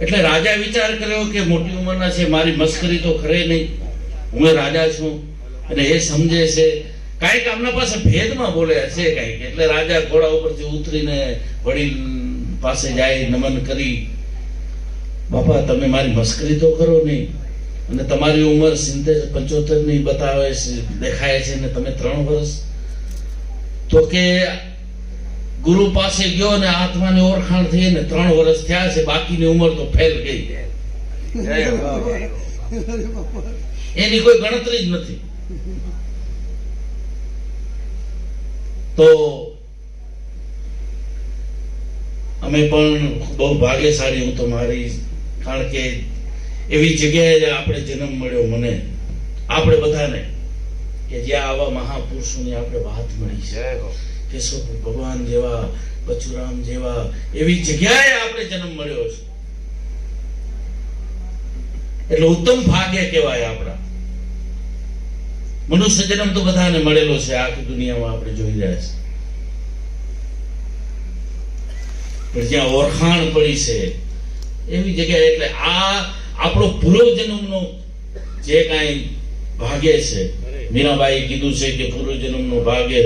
એટલે રાજા વિચાર કર્યો કે મોટી ઉંમરના છે, મારી મસ્કરી તો કરે નહીં, હું રાજા છું. અને એ સમજે છે કાંઈક આમના પાસે ભેદમાં બોલ્યા છે કાંઈક. એટલે રાજા ઘોડા ઉપરથી ઉતરીને વડીલ પાસે જાય, નમન કરી, બાપા તમે મારી મસ્કરી તો કરો નહીં, અને તમારી ઉંમર 70-75 ની બતાવે છે, દેખાય છે, ને તમે 3 વર્ષ. તો કે ગુરુ પાસે ગયો ને આત્માની ઓળખાણ થઈ ને 3 વર્ષ થયા છે, બાકીની ઉંમર તો ફેલ ગઈ, એની કોઈ ગણતરી જ નથી. તો અમે પણ બહુ ભાગ્યશાળી, હું તો મારી, કારણ કે એવી જગ્યાએ આપણે જન્મ મળ્યો મને, આપણે બધાને, કે જ્યાં આવા મહાપુરુષોની આપણે વાત મળી છે, કેશવ ભગવાન જેવા, બચુરામ જેવા, એવી જગ્યાએ આપણે જન્મ મળ્યો છે. એટલે ઉત્તમ ભાગ્ય કહેવાય આપણા. મનુષ્ય જન્મ તો બધાને મળેલો છે, આખી દુનિયામાં આપણે જોઈ રહ્યા છે. પણ જ્યાં ઓળખાણ પડી છે એવી જગ્યાએ, એટલે આ આપણો પૂર્વજન્મનો જે કાંઈ ભાગ્ય છે, મીરાબાઈએ કીધું છે કે પૂર્વજન્મનો ભાગ્ય,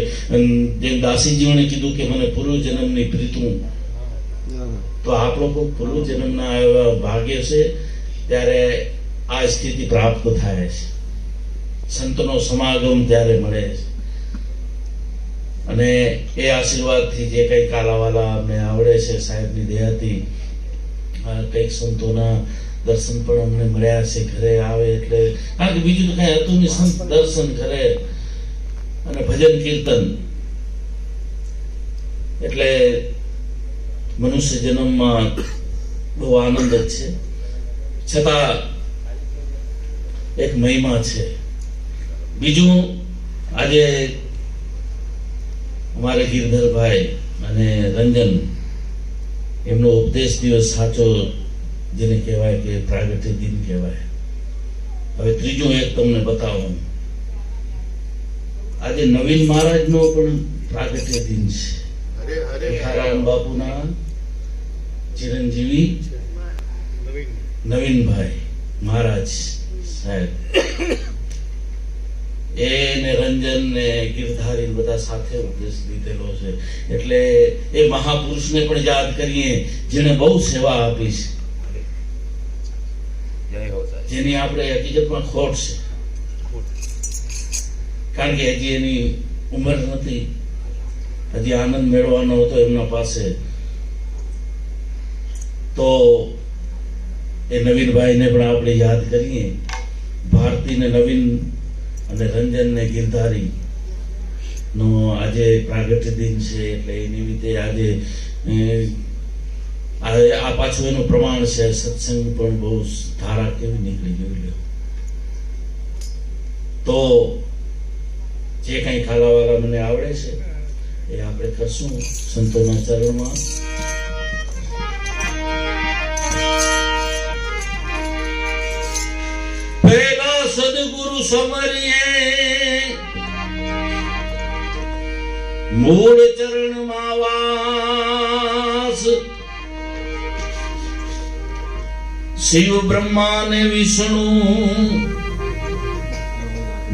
જેમ દાસીજીઓને કીધું કે મને પૂર્વજન્મની પ્રીતું, તો આપણો પૂર્વજન્મના એવા ભાગ્ય છે, ત્યારે આ સ્થિતિ પ્રાપ્ત થાય છે. સંતનો સમાગમ ત્યારે મળે છે, અને એ આશીર્વાદથી જે કંઈ કાલાવાલા અમને આવડે છે, સાહેબની દયાથી કંઈક સંતોના દર્શન પણ અમને મળ્યા છે. ઘરે આવે એટલે, કારણ કે બીજું તો કઈ હતું નહીં, સંત દર્શન ઘરે અને ભજન કીર્તન. એટલે મનુષ્ય જન્મમાં બહુ આનંદ જ છે, છતાં એક મહિમા છે. બીજું, આજે અમારે ગિરધરભાઈ અને રંજન, એમનો ઉપદેશ દિવસ સાચો જેને કહેવાય કે પ્રાગટ્ય દિન કહેવાય. હવે ત્રીજું એક તમને બતાવું, આજે નવીન મહારાજનો પણ પ્રાગટ્ય દિન છે. તુકારામ બાપુના ચિરંજીવી નવીનભાઈ મહારાજ સાહેબ, એને રંજન ને ગિરધારી બધા સાથે ઉપદેશ લીધેલો છે. એટલે એ મહાપુરુષને પણ યાદ કરીએ, જેને બહુ સેવા આપી છે, જેની આપણે હકીકતમાં ખોટ છે, કારણ કે હજી એની ઉંમર નથી, હજી આનંદ મેળવવાનો હતો એમના પાસે. તો એ નવીનભાઈને પણ આપણે યાદ કરીએ. ભારતીને નવીન અને રંજન ને ગિરધારી નો આજે પ્રાગટ્ય દિન છે, એટલે એ નિમિત્તે આજે આ પાછું એનું પ્રમાણ છે. સત્સંગ પણ બહુ ધારા કેવી નીકળી ગયું. તો જે કઈ ખાલાવાળા મને આવડે છે એ આપણે કરશું સંતોના ચરણમાં. પેલા સદગુરુ સમરીએ મૂળ ચરણમાં વાસ, શિવ બ્રહ્મા ને વિષ્ણુ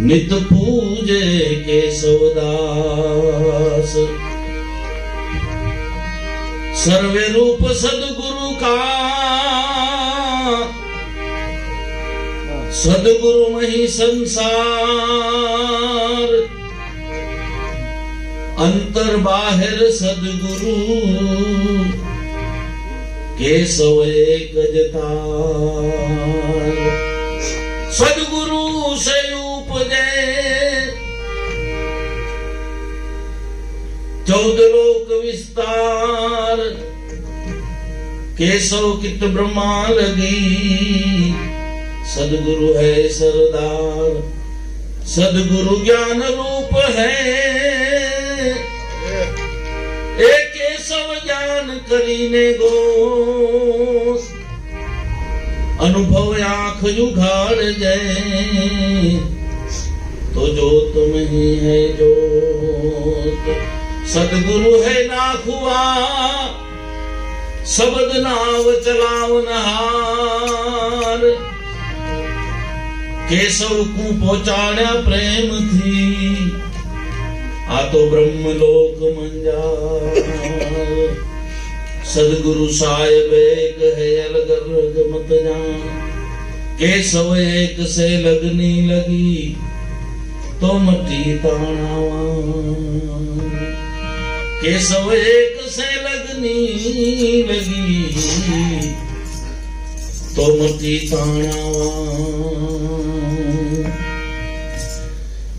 નિત પૂજે કેશવદાસ. સર્વે રૂપ સદગુરુ કા સદગુરુ મહી સંસાર અંતર બાહેર સદગુરુ કેશવ એક જ તાર સદગુરુ સે ઉપજે 14 લોક વિસ્તાર केशव कित ब्रह्मा लगी सदगुरु है सरदार सदगुरु ज्ञान रूप है ए केशव ज्ञान करीने गो अनुभव आंख जुगाड़ जाए तो जो तुम ही है जोत सदगुरु है नाखुआ शब्द नाव चलावनहार केशव को पहुंचाड्या प्रेम थी आ तो ब्रह्मलोक मंजार सदगुरु साहेब एक है अलग अलग मत जान केशव एक से लगनी लगी तो मटी ताणावा केशव एक से लगनी लगी तो मती ताणावा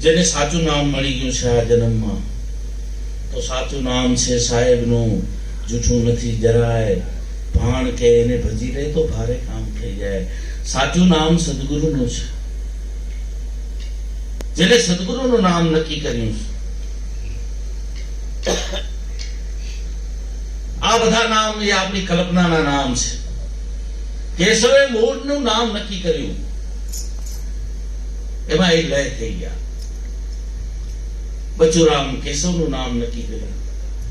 જેને સાચું નામ મળી ગયું છે આ જન્મમાં તો સાચું નામ છે સાહેબનું જૂઠું નથી જરાય ભાણ કે એને ભજી લે તો ભારે કામ થઈ જાય સાચું નામ સદગુરુનું છે જેને સદગુરુનું નામ નક્કી કર્યું છે આ બધા નામ એ આપણી કલ્પનાના નામ છે કેશવે મૂળનું નામ નક્કી કર્યું એમાં એ લય થઈ ગયા બચુરામ કેશવનું નામ નક્કી કર્યું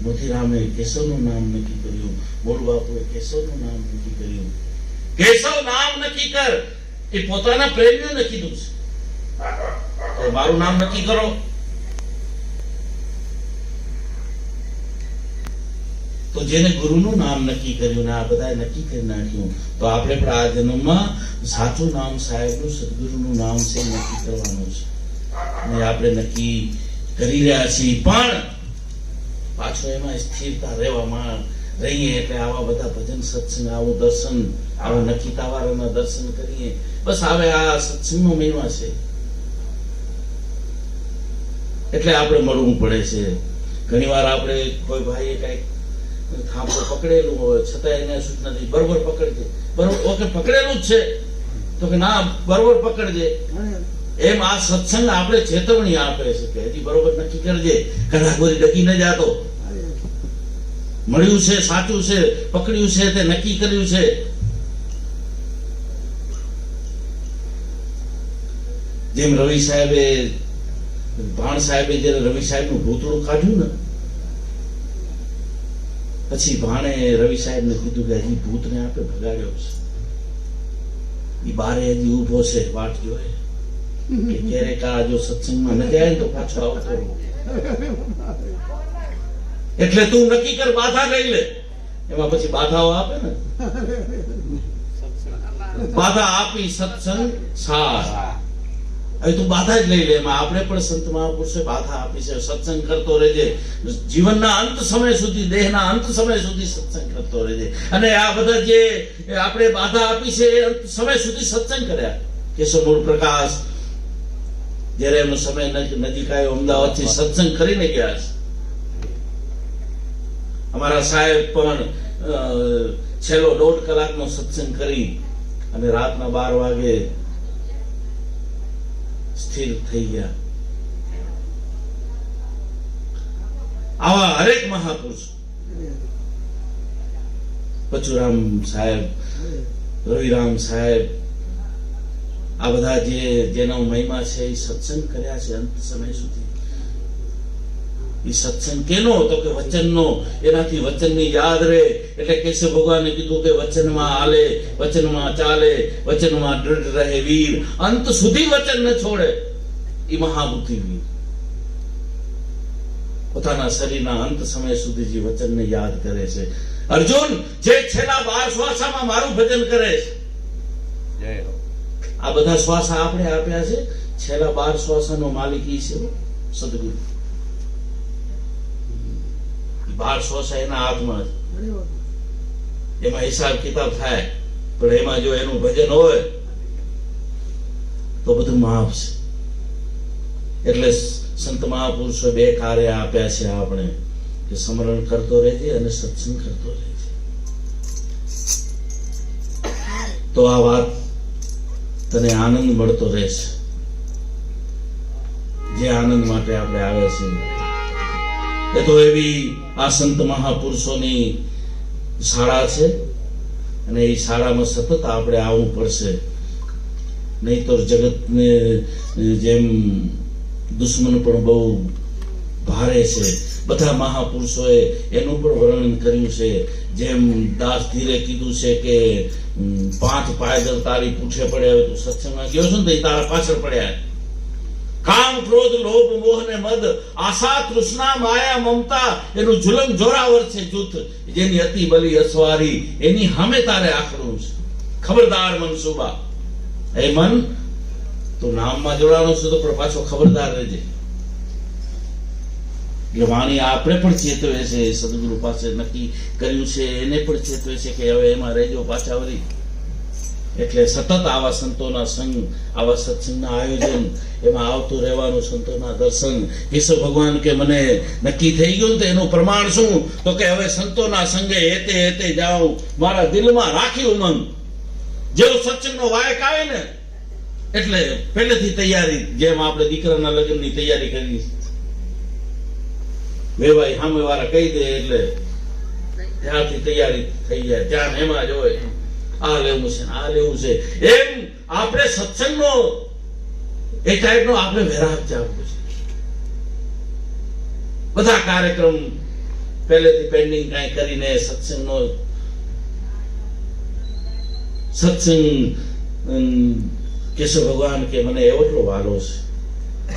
મોતીરામે કેશવનું નામ નક્કી કર્યું મોડ બાપુએ કેશવનું નામ નક્કી કર્યું કેશવ નામ નક્કી કર એ પોતાના પ્રેમીઓને કીધું છે મારું નામ નક્કી કરો તો જેને ગુરુનું નામ નક્કી કર્યું ને આ બધા નક્કી કરી નાખ્યું તો આપણે પણ આ જન્મમાં સાચું નામ સાહેબનું સદગુરુનું નામ છે નક્કી કરવાનું છે અને આપણે નક્કી કરી રહ્યા છીએ પણ પાછો એમાં સ્થિરતા રહેવામાં રહીએ એટલે આવા બધા ભજન સત્સંગ આવું દર્શન આવા નક્કી તાવારના દર્શન કરીએ બસ હવે આ સત્સંગનો મહિમા છે એટલે આપણે મળવું પડે છે ઘણીવાર આપણે કોઈ ભાઈએ કઈક થાંભલો પકડેલું હોય છતાં એને સૂચ નથી બરોબર પકડજે બરોબર ઓકે પકડેલું જ છે તો કે ના બરોબર પકડજે એમ આ સત્સંગ આપણે ચેતવણી આપે છે કે હજી બરોબર નક્કી કરજે કદાચ કોઈ ડગી ન જાતો મળ્યું છે સાચું છે પકડ્યું છે તે નક્કી કર્યું છે જેમ રવિ સાહેબે ભાણ સાહેબે જયારે રવિ સાહેબનું ભૂતળું કાઢ્યું ને પછી ભાણે રવિ સાહેબને કીધું કે હજી ભૂતને આપણે ભગાડ્યો છે એ બારે હજી ઊભો છે વાટ જોયે કે ક્યારેક આ જો સત્સંગમાં ન જાય તો પાછો આવતો એટલે તું નક્કી કર બાધા લઈ લે એમાં પછી બાધાઓ આપે ને બાધા આપી સત્સંગ સાર હવે તું બાધા જ લઈ લે એમાં આપણે પણ સંત મહાપુરુષે બાધા આપી છે સત્સંગ કરતો રહેજે જીવનના અંત સમય સુધી દેહના અંત સમય સુધી સત્સંગ કરતો રહેજે અને આ બધા જે આપણે બાધા આપી છે એ અંત સમય સુધી સત્સંગ કર્યા કેશવ મૂળ પ્રકાશ જ્યારે એમનો સમય નજીક આવ્યો અમદાવાદથી સત્સંગ કરીને ગયા છે અમારા સાહેબ પણ છેલ્લો 1.5 કલાકનો સત્સંગ કરી અને રાતના 12 વાગે સ્થિર થઈ ગયા આવા હરેક મહાપુરુષ બચુરામ સાહેબ રવિરામ સાહેબ આ બધા જેનો મહિમા છે એ સત્સંગ કર્યા છે અંત સમય સુધી એ સત્સંગ કેનો તો કે વચનનો એનાથી વચનની યાદ રહે એટલે કેશવ ભગવાને કીધું કે વચનમાં હાલે વચનમાં ચાલે વચનમાં દૃઢ રહે વીર અંત સુધી વચન ન છોડે એ મહાબુદ્ધિ વીર પોતાના શરીરના અંત સમય સુધી જે વચનને યાદ કરે છે અર્જુન જે છેલ્લા 12 શ્વાસામાં મારું ભજન કરે છે આ બધા શ્વાસ આપણે આપ્યા છે, છેલ્લા 12 શ્વાસનો માલિક ઈ છે સદગુરુ. 12 શ્વાસ એના હાથમાં છે. એમાં હિસાબ કિતાબ થાય, પણ એમાં જો એનું ભજન હોય તો બધું માફ છે. એટલે સંત મહાપુરુષો 2 કાર્ય આપ્યા છે આપણે, કે સ્મરણ કરતો રહેજે અને સત્સંગ કરતો રહેજે. તો આ વાત તને આનંદ મળતો રહેશે. જે આનંદ માટે આપણે આવ્યા છીએ એ તો એવી આ સંત મહાપુરુષોની શાળા છે, અને એ શાળામાં સતત આપણે આવવું પડશે. નહીં તો જગતને જેમ દુશ્મન પણ બહુ ભારે છે. બધા મહાપુરુષોએ એનું પણ વર્ણન કર્યું છે. જેમ દાસ ધીરે કીધું છે કે 5 પાયદળ તારી પૂછે પડ્યા હોય, તું સત્સંગમાં ગયો છો ને તો એ તારા પાછળ પડ્યા. કામ, ક્રોધ, લોભ, મોહ ને મદ, આશા, તૃષ્ણા, માયા, મમતા એનું ઝુલમ જોરાવર છે જૂથ, જેની અતિ બલી અસવારી એની સામે તારે આખડવું છે. ખબરદાર મનસુબા, એ મન તું નામમાં જોડાનો છે તો પણ પાછો ખબરદાર રહેજે. એટલે વાણી આપણે પણ ચેતવે છે, સદગુરુ પાસે નક્કી કર્યું છે એને પણ ચેતવે છે કે હવે એમાં રહેજો પાછા વળી. એટલે સતત આવા સંતોના સંગ, આવા સત્સંગના આયોજન, એમાં આવતું રહેવાનું, સંતોના દર્શન. કેશવ ભગવાન કે મને નક્કી થઈ ગયું તો એનું પ્રમાણ શું? તો કે હવે સંતોના સંગે હેતે હેતે જાઉં, મારા દિલમાં રાખી ઉમંગ. જેવો સત્સંગનો વાયક આવે ને એટલે પહેલેથી તૈયારી, જેમ આપણે દીકરાના લગ્નની તૈયારી કરી, વેવાઈ સામે વાળા કહી દે એટલે ત્યાંથી તૈયારી થઈ જાય. ત્યાં એમાં જ હોય, આ લેવું છે, આ લેવું છે. એમ આપણે સત્સંગનો એ ટાઈપનો આપણે વૈરાગ જાગવું છે. બધા કાર્યક્રમ પહેલેથી પેન્ડિંગ કાંઈ કરીને સત્સંગનો સત્સંગ કેશવ ભગવાન કે મને એટલો વાલો છે.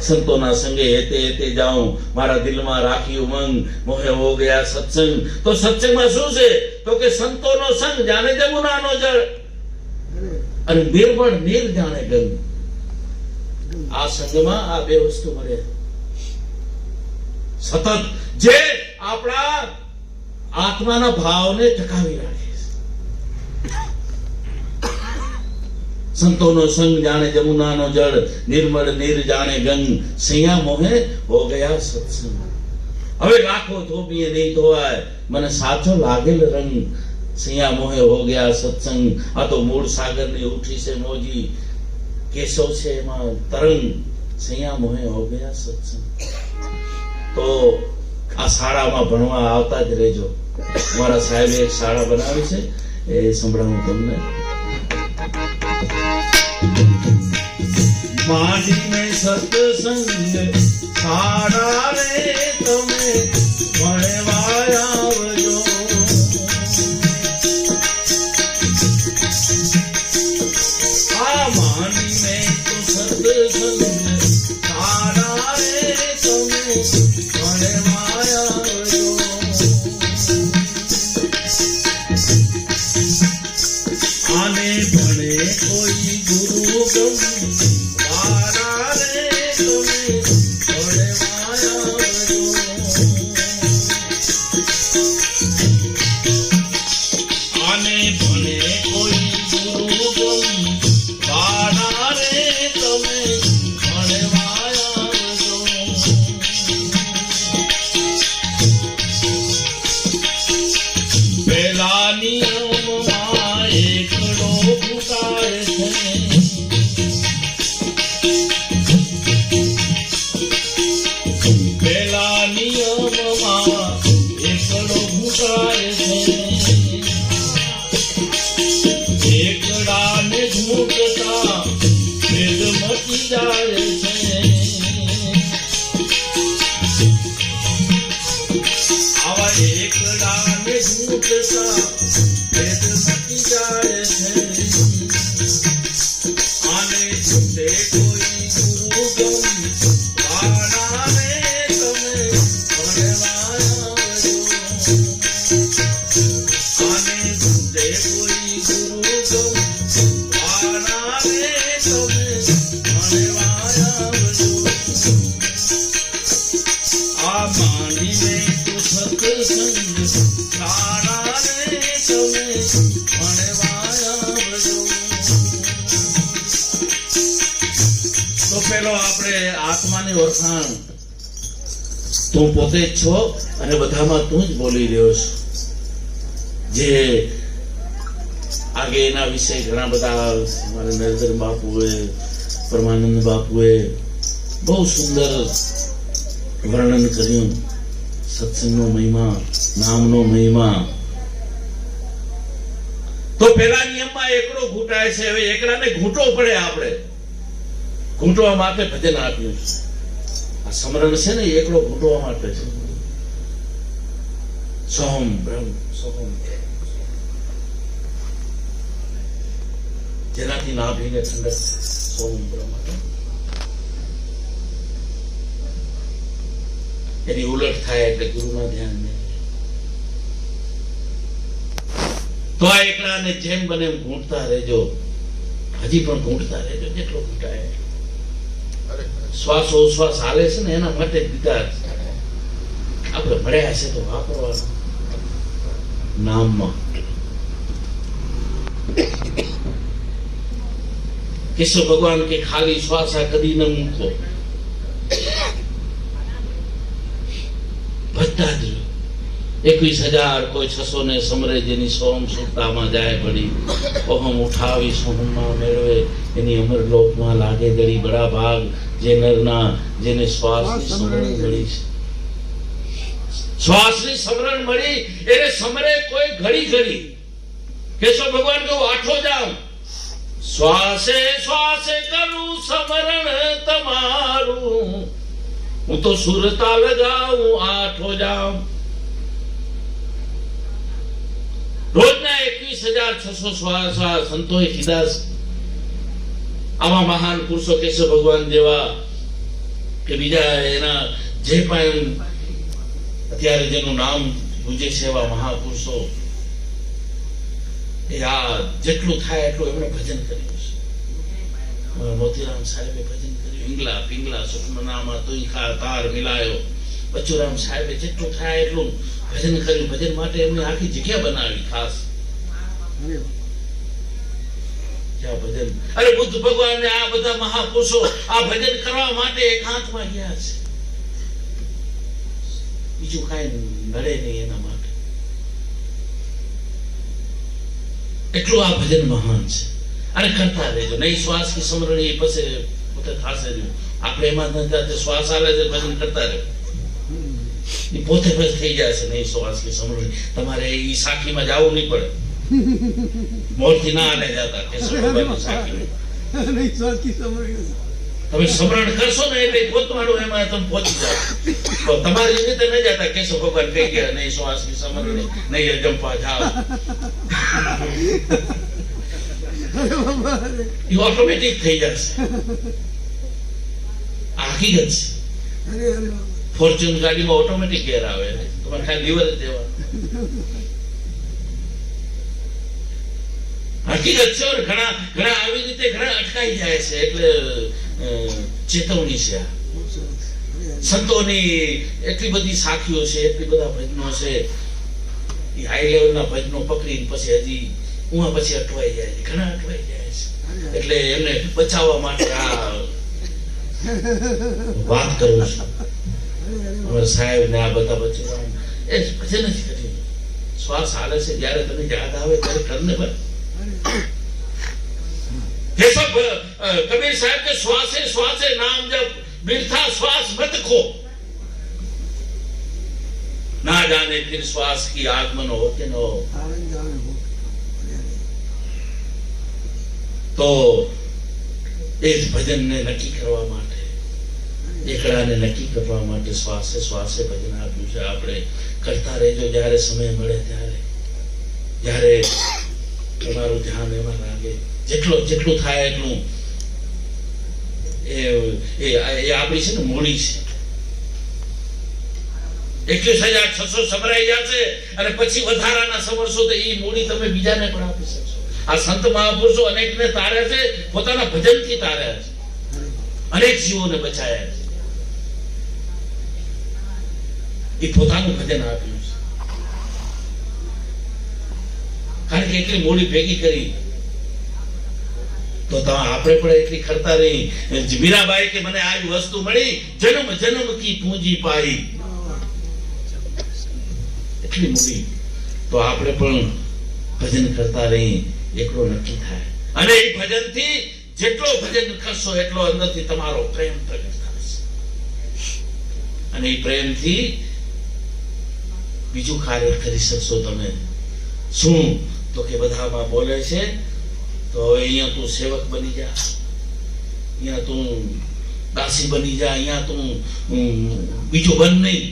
સંતોના સંગે હેતે હેતે જાઉં, મારા દિલમાં રાખી ઉમંગ, મોહે હો ગયા સત્સંગ. તો સત્સંગમાં શું છે? તો કે સંતોનો સંગ જાણે જમુનાનો જળ, અને નિર્મળ નીર જાણે ગંગ. આ સંગમાં આ 2 વસ્તુ મળે. સતત જે આપણા આત્માના ભાવને ટકાવી રાખે. સંતોનો સંગ જાણે જમુનાનો જળ, નિર્મળ નીર જાણે ગંગ, સૈયા મોહે હો ગયા સત્સંગ. હવે લાખો ધોબીએ નહીં ધોવાય, મને સાચો લાગેલ રંગ, સૈયા મોહે હો ગયા સત્સંગ. આ તો મૂળ સાગરની ઉઠી છે મોજી, કેશવ છે એમાં તરંગ, સૈયા મોહે હો ગયા સત્સંગ. તો આ શાળામાં ભણવા આવતા જ રહેજો. મારા સાહેબે એક શાળા બનાવી છે, એ સંભળાવું તમને. માંડીને સત્સંગ શાળા રે તમે ભણવા આવજો. આ માંડીને તો સત્સંગ શાળા રે તમે ભણવા આવજો. આને ભણે કોઈ ગુરુ ગમ, કોઈ ગુરુ ગમ વાળા રે પેલો આપણે આત્માની ઓળખાણ તું પોતે જ છો અને બધામાં તું જ બોલી રહ્યો છો. જે આગે એના વિશે ઘણા બધા મારા નરેન્દ્ર બાપુએ, પરમાનંદ બાપુએ બહુ સુંદર વર્ણન કર્યું. સત્સંગનો મહિમા, નામનો મહિમા. તો પેલા નિયમમાં એકડો ઘૂંટાય છે, હવે એકડાને ઘૂંટવો પડે. આપણે ઘૂંટવા માટે ભજન આપ્યું છે. આ સમરણ છે ને એકડો ઘૂંટવા માટે છે. સોહમ બ્રહ્મ સોહમ, જેનાથી નાભીને ઠંડક. સોહમ બ્રહ્મ એની ઉલટ થાય એટલે ગુરુના ધ્યાન નહીં. તો આ એકલાને જેમ બને એમ ઘૂંટતા રહેજો. હજી પણ ઘૂંટતા રહેજો જેટલો ઘૂંટાય. શ્વાસોશ્વાસ હાલે છે ને એના માટે દીધા આપણે મળ્યા છે તો વાપરવાનું નામમાં. કેશવ ભગવાન કે ખાલી શ્વાસા કદી ન મૂકો, ભજતા જ 21,000 કોઈ 600 ને સમરે જેની સોમ સુરતામાં જાય પડી. ઓહમ ઉઠાવી સોહમમાં મેળવે એની અમરલોકમાં લાગે દળી. બડા ભાગ જે નરના જેને શ્વાસની સમરણ મળી છે. શ્વાસની સમરણ મળી એને સમરે કોઈ ઘડી ઘડી. કેશવ ભગવાન કહું આઠો જાઉં શ્વાસે શ્વાસે કરું સમરણ તમારું. હું તો સુરતા લગાવું આઠો જાઉં. રોજના 21,600 શ્વાસ સંતોએ કીધા. આવા મહાન પુરુષો કેશવ ભગવાન જેવા કે બીજા એના જે પણ અત્યારે જેનું નામ ગુજે છે એવા મહાપુરુષો, એ આ જેટલું થાય એટલું એમણે ભજન કર્યું છે. મોતીરામ સાહેબે ભજન કર્યું. ઈંગલા પિંગલા સુખમનામાં તુઈખા તાર મિલાયો. બચુરામ સાહેબે જેટલું થાય એટલું ભજન કર્યું. ભજન માટે એમને આખી જગ્યા બનાવી ખાસ. ભજન અરે બુદ્ધ ભગવાન આ બધા મહાપુરુષો આ ભજન કરવા માટે એકાંતમાં ગયા છે. બીજું કાંઈ નડે નહીં એના માટે. એટલું આ ભજન મહાન છે. અને કરતા રહેજો. નહીં શ્વાસ કી સમરણ એ પછી પોતે થશે રહ્યું. આપણે એમાં નથી શ્વાસ આવે છે ભજન કરતા રહે એ પોતે પછી થઈ જાય છે. નહીં શ્વાસ કી સમરણ તમારે એ સાખીમાં જવું નહીં પડે. મોરથી ના આલે જતા કે સાખી તમે સમરણ કરશો ને એટલે પોતવાળું એમાં તમે પહોંચી જાવ. તો તમારી રીતે નહીં જતા કેશવ ભગવાન કહી ગયા નહીં શ્વાસ કી સમરણ નહીં અજંપા જાઓ. એ ઓટોમેટિક થઈ જશે. હકીકત છે. ફોર્ચ્યુન ગાડીમાં ઓટોમેટિક ગેર આવે, તમારે ખાલી લીવર જ દેવા. હકીકત છે. ઘણા ઘણા આવી રીતે ઘણા અટકાઈ જાય છે. એટલે ચેતવણી છે. સંતોની એટલી બધી સાખીઓ છે, એટલી બધા ભજનો છે. એ હાઈ લેવલના ભજનો પકડીને પછી હજી ઉમાં પછી અટવાઈ જાય છે. ઘણા અટવાઈ જાય છે. એટલે એમને બચાવવા માટે આ વાત કરું છું. અમારા સાહેબ ને આ બધા બચવા એ ભજન જ કર્યું. શ્વાસ હાલે છે જયારે તમે યાદ આવે ત્યારે કરને બને. कबीर साहब के श्वासे श्वासे नाम जब बिरथा श्वास मत खो, ना जाने फिर श्वास की आगमन हो कि न हो. તો એ ભજનને નક્કી કરવા માટે, એકડાને નક્કી કરવા માટે શ્વાસે શ્વાસે ભજન આપ્યું છે. આપણે કરતા રહેજો જ્યારે સમય મળે ત્યારે. જ્યારે તમારું ધ્યાન એમાં લાગે જેટલું થાય એટલું. એ આપણી છે ને મૂડી છે. 21,600 સમરાઈ જશે અને પછી વધારાના સમરશો તો એ મૂડી તમે બીજાને પણ આપી શકશો. આ સંત મહાપુરુષો અનેકને તાર્યા છે, પોતાના ભજનથી તાર્યા છે, અનેક જીવોને બચાયા છે. એ પોતાનું ભજન આપ્યું છે. કારણ કે એટલી મૂડી ભેગી કરી તો આપણે પણ એટલી ખરતા રહી. મીરાબાઈ કે મને આવી વસ્તુ મળી, જન્મ જન્મ કી પૂંજી પાઈ, એટલી મૂડી. તો આપણે પણ ભજન કરતા રહી, એકલો નક્કી થાય. અને એ ભજનથી જેટલો ભજન કરશો એટલો અંદરથી તમારો પ્રેમ પ્રગટ થશે. અને એ પ્રેમથી બીજું કાર્ય કરી શકશો તમે. શું? તો કે બધામાં બોલે છે તો હવે અહીંયા તું સેવક બની જા, અહીંયા તું દાસી બની જા, અહીંયા તું બીજું બન નહીં.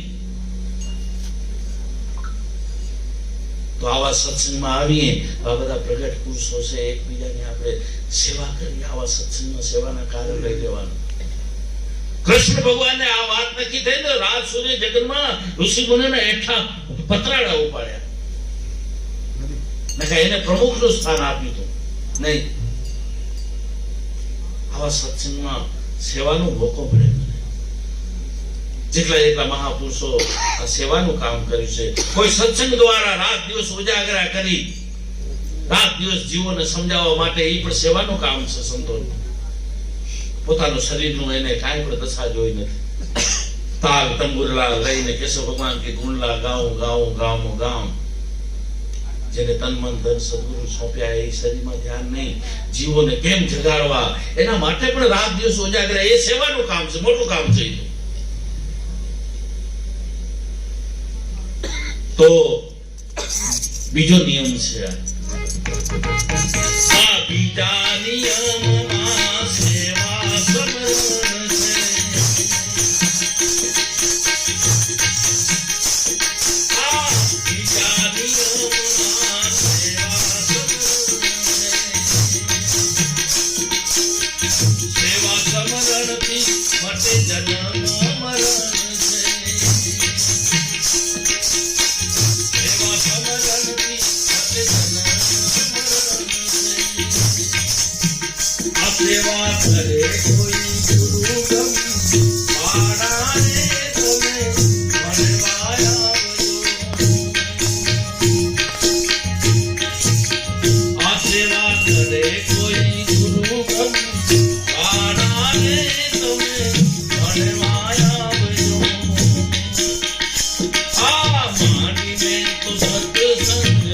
તો આવા સત્સંગમાં આવીએ, આવા બધા પ્રગટ પુરુષો છે, એકબીજાની આપણે સેવા કરીએ. આવા સત્સંગમાં સેવાના કાર્ય લઈ લેવાનું. કૃષ્ણ ભગવાનને આ વાત નક્કી થઈ ને, રાત સૂર્ય જગનમાં ઋષિ મુનિના હેઠા પતરાડા ઉપાડ્યા. એને પ્રમુખનું સ્થાન આપ્યું હતું નહીં. આવા સત્સંગમાં સેવાનો મોકો મળે. જેટલા મહાપુરુષો આ સેવાનું કામ કર્યું છે. કોઈ સત્સંગ દ્વારા રાત દિવસ ઉજાગરા કરી, રાત દિવસ જીવોને સમજાવવા માટે, એ પણ સેવાનું કામ છે. સંતોનું પોતાનું શરીરનું એને કાંઈ પણ દશા જોઈ નથી. તાલ તંબુરલા લઈને કેશવ ભગવાન કે ગુણલા ગાઉં ગાઉં ગામ ગામ. જેને તન મન ધન સદગુરુ સોંપ્યા, એ શરીરમાં ધ્યાન નહીં, જીવોને કેમ જગાડવા, એના માટે પણ રાત દિવસ ઉજાગરા. એ સેવાનું કામ છે, મોટું કામ છે. તો બીજો નિયમ છે, આ બીજા નિયમમાં સેવા સમરણ છે. આ બીજા નિયમમાં સેવા સમરણથી માટે જન્મ મરણ સેવા કરે કોઈ ગુરુ ગમ પાડાને તમે મળવા આવજો. આ સેવા કરે કોઈ ગુરુ ગમ પાડાને તમે મળવા આવજો. આ માનીને તો સત્સંગ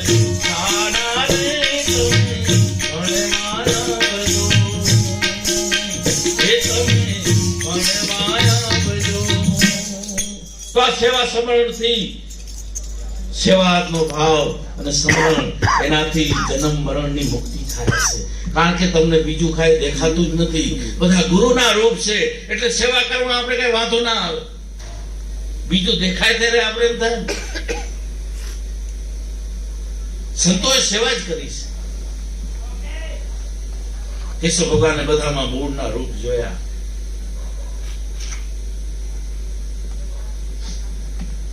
છાડાને તમે મળવા આવજો. તો આ સેવા સમરણથી, સેવાનો ભાવ અને સમરણ, એનાથી જન્મ મરણની મુક્તિ થાય છે. કારણ કે તમને બીજું કાંઈ દેખાતું જ નથી, બધા ગુરુના રૂપ છે. એટલે સેવા કરવામાં આપણે કઈ વાંધો ના આવે. બીજું દેખાય ત્યારે આપણે એમ થાય સંતોએ સેવા જ કરી છે. કેશવ ભગવાને બધામાં મૂળના રૂપ જોયા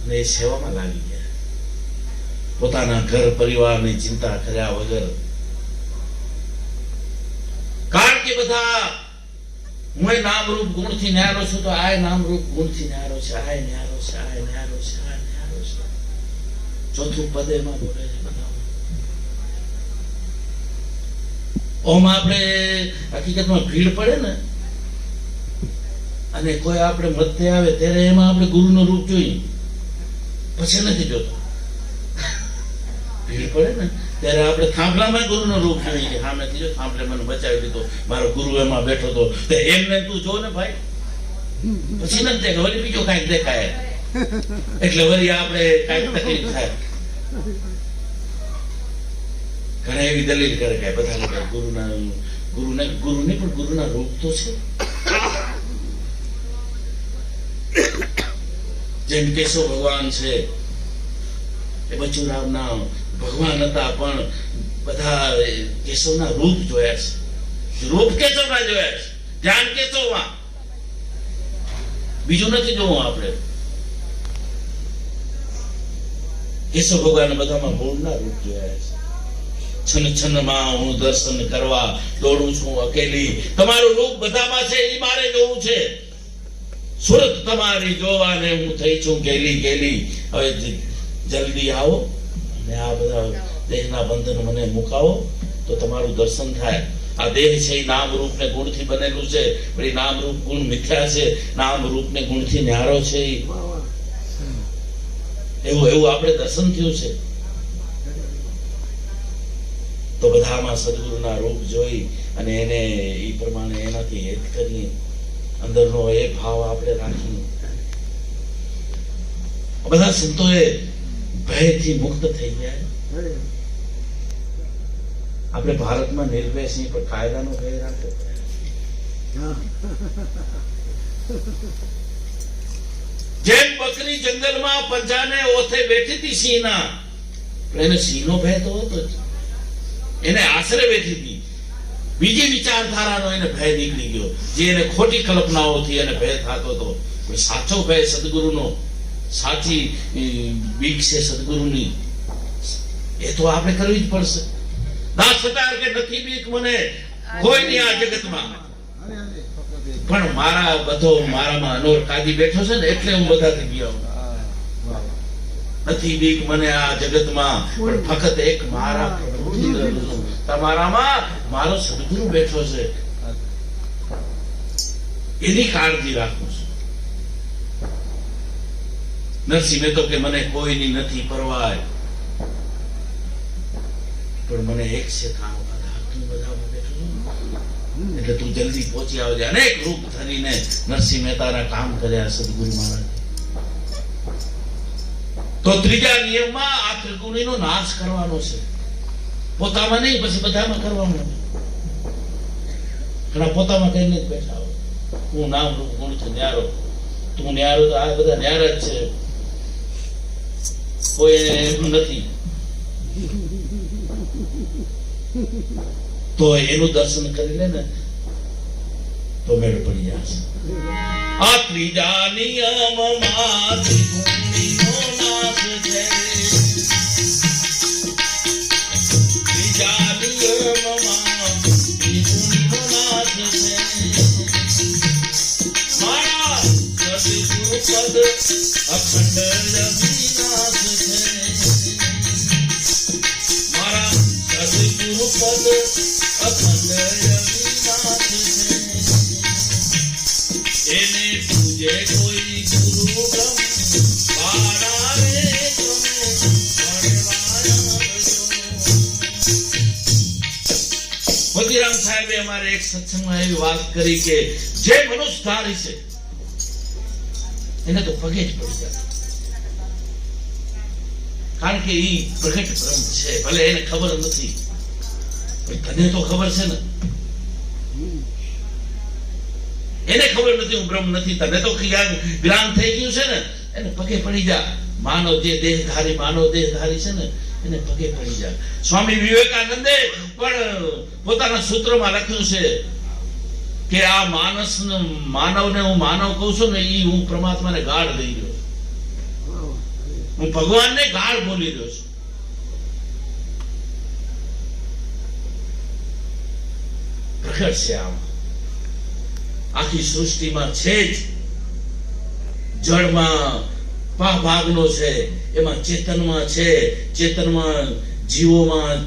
અને એ સેવામાં લાગી ગયા. પોતાના ઘર પરિવારની ચિંતા કર્યા વગર. કારણ કે બધા હું નામ રૂપ ગુણથી ન્યારો છું, તો આ નામ રૂપ ગુણથી ન્યારો છે, આ ન્યારો છે, આ ન્યારો છે, આ ન્યારો છે. ચોથું પદેમાં બોલે છે બધા. ઓમ આપણે હકીકતમાં ભીડ પડે ને, અને કોઈ આપણે મધ્ય આવે ત્યારે એમાં આપણે ગુરુનું રૂપ જોઈએ, પછી નથી જોતો. ભીડ પડે ને ત્યારે આપણે થાંભલામાં ગુરુનું રૂપ જોઈએ કે હા નથી જો થાંભલે મને બચાવી દીધો, મારો ગુરુ એમાં બેઠો હતો. તો એમને તું જો ને ભાઈ, પછી નથી દેખાય, વળી બીજો કાંઈક દેખાય, એટલે વળી આપણે કાંઈક તકલીફ થાય. ઘણા એવી દલીલ કરે કે બધા ગુરુને પણ ગુરુના રૂપ તો છે. જેમ કેશવ ભગવાન છે, એ બચુરામના ભગવાન હતા, પણ બધા કેશવના રૂપ જોયા છે. રૂપ કેશવના જોયા છે, ધ્યાન કેશવમાં, બીજું નથી જોવું આપણે. કેશવ ભગવાન બધામાં મૂળના રૂપ જોયા છે. છન છનમાં હું દર્શન કરવા દોડું છું અકેલી, તમારું રૂપ બધામાં છે, એ મારે જોવું છે. સુરત તમારી જોવાને હું થઈ છું ગેલી ગેલી. હવે જલ્દી આવો અને આ બધા દેહના બંધન મને મુકાવો તો તમારું દર્શન થાય. આ દેહ છે એ નામ રૂપ ને ગુણથી બનેલું છે, પણ એ નામ રૂપ ગુણ મિથ્યા છે, નામ રૂપ ને ગુણથી ન્યારો છે. એવું આપણે દર્શન થયું છે. તો બધામાં સદગુરુના રૂપ જોઈ અને એને એ પ્રમાણે એનાથી હેત કરી અંદરનો એ ભાવ આપણે રાખી. બધા સંતોએ ભયથી મુક્ત થઈ ગયા. આપણે ભારતમાં નિર્ભય છીએ પણ કાયદાનો ભય રાખવો. જેમ બકરી જંગલમાં પંજાને ઓથે બેઠી હતી સિંહના, એને સિંહનો ભય તો હતો જ, એને આશરે બેઠી હતી. બીજી વિચારધારાનો એને ભય નીકળી ગયો, જે એને ખોટી કલ્પનાઓથી એને ભય થતો હતો. કોઈ સાચો ભય સદગુરુનો, સાચી બીક છે સદગુરુની, એ તો આપણે કરવી જ પડશે. દાસ સટાર કે નથી બીક મને કોઈની આ જગતમાં, પણ મારામાં અનોર કાદી બેઠો છે ને એટલે હું બધાથી બીયાવું. નથી બીક મને આ જગતમાં, પણ ફક્ત એક મારા પ્રભુથી ડરું છું. તમારામાં મારો સદગુરુ બેઠો છે, એની કાળજી રાખું છું. નરસિંહ મહેતો કે મને કોઈની નથી પરવાય, પણ મને એક છે તારો આધાર, તું બધામાં બેઠો છું એટલે તું જલ્દી પહોંચી આવજે. અનેક રૂપ ધરીને નરસિંહ મહેતાના કામ કર્યા સદગુરુ મહારાજ. તો ત્રીજા નિયમમાં આ ત્રિગુણીનો નાશ કરવાનો છે. પોતામાં નહીં, પછી બધામાં કરવાનો. ઘણા પોતામાં કહીને જ બેઠા હોય, હું નામ રૂપ ગુણ છું ન્યારો, તું ન્યારો, તો આ બધા ન્યારા જ છે, કોઈ એમ નથી. તો એનું દર્શન કરી લે ને તો મેળ પડી જશે. આ ત્રીજા નિયમમાં ત્રિગુણીનો નાશ છે. ત્રીજા નિયમમાં ત્રિગુણીનો નાશ છે. મારા સદગુરુ પદ અખંડ અવિનાશ છે. મારા સદગુરુ પદ અખંડ અવિનાશ છે. એને પૂજે કોઈ ગુરુ બ્રહ્મ વાળા રે તમે મોતીરામ સાહેબે અમારે એક સત્સંગમાં એવી વાત કરી કે જે મનુષ્ય ધારી છે એને તો પગે જ પડી જાય, કારણ કે એ પ્રગટ બ્રહ્મ છે. ભલે એને ખબર નથી, તને તો ખબર છે ને. એને ખબર નથી હું બ્રહ્મ નથી, તને તો જ્ઞાન થઈ ગયું છે ને. એને પગે પડી જા. માનવ જે દેહધારી, માનવ દેહધારી છે ને, એને પગે પડી જા. સ્વામી વિવેકાનંદે પણ પોતાના સૂત્રમાં લખ્યું છે કે આ માનવને હું માનવ કહું છું ને, એ હું પરમાત્માને ગાળ દઈ રહ્યો છું, હું ભગવાનને ગાળ બોલી રહ્યો છું. પ્રગટ છે આમ આખી સૃષ્ટિમાં છે જ. જળમાં ભાગનો છે, એમાં ચેતનમાં છે, ચેતનમાં જીવોમાં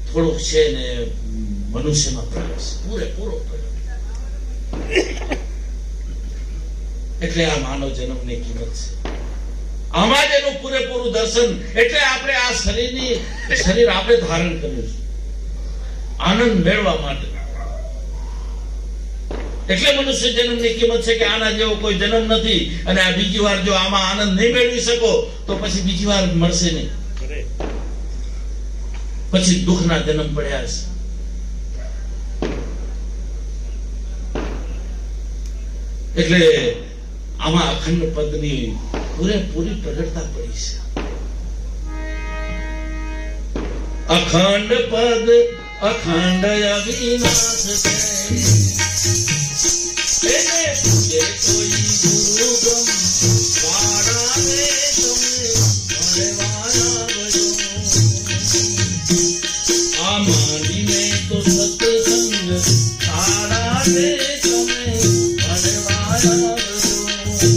થોડોક છે ને મનુષ્યમાં પ્રગટ છે, પૂરેપૂરો પ્રગટ. એટલે આ માનવ જન્મની કિંમત છે. આમાં જ એનું પૂરેપૂરું દર્શન. એટલે આપણે આ શરીર આપણે ધારણ કર્યું છે આનંદ મેળવા માટે. એટલે મનુષ્ય જન્મની કિંમત છે કે આના જેવો કોઈ જન્મ નથી. અને આ બીજી વાર જો આમાં આનંદ નહીં મેળવી શકો તો પછી બીજી વાર મળશે નહીં, પછી દુઃખના જન્મ પડ્યા છે. એટલે આમાં અખંડ પદની પૂરેપૂરી પ્રગટતા પડી છે. અખંડ પદ અખંડ અવિનાશ છે. એને પૂજે કોઈ ગુરુ બ્રહ્મ વાળા રે તમે ભણવાના બજો. આ માંડીને તો સત્સંગ તારા રે તમે ભણવાના બજો.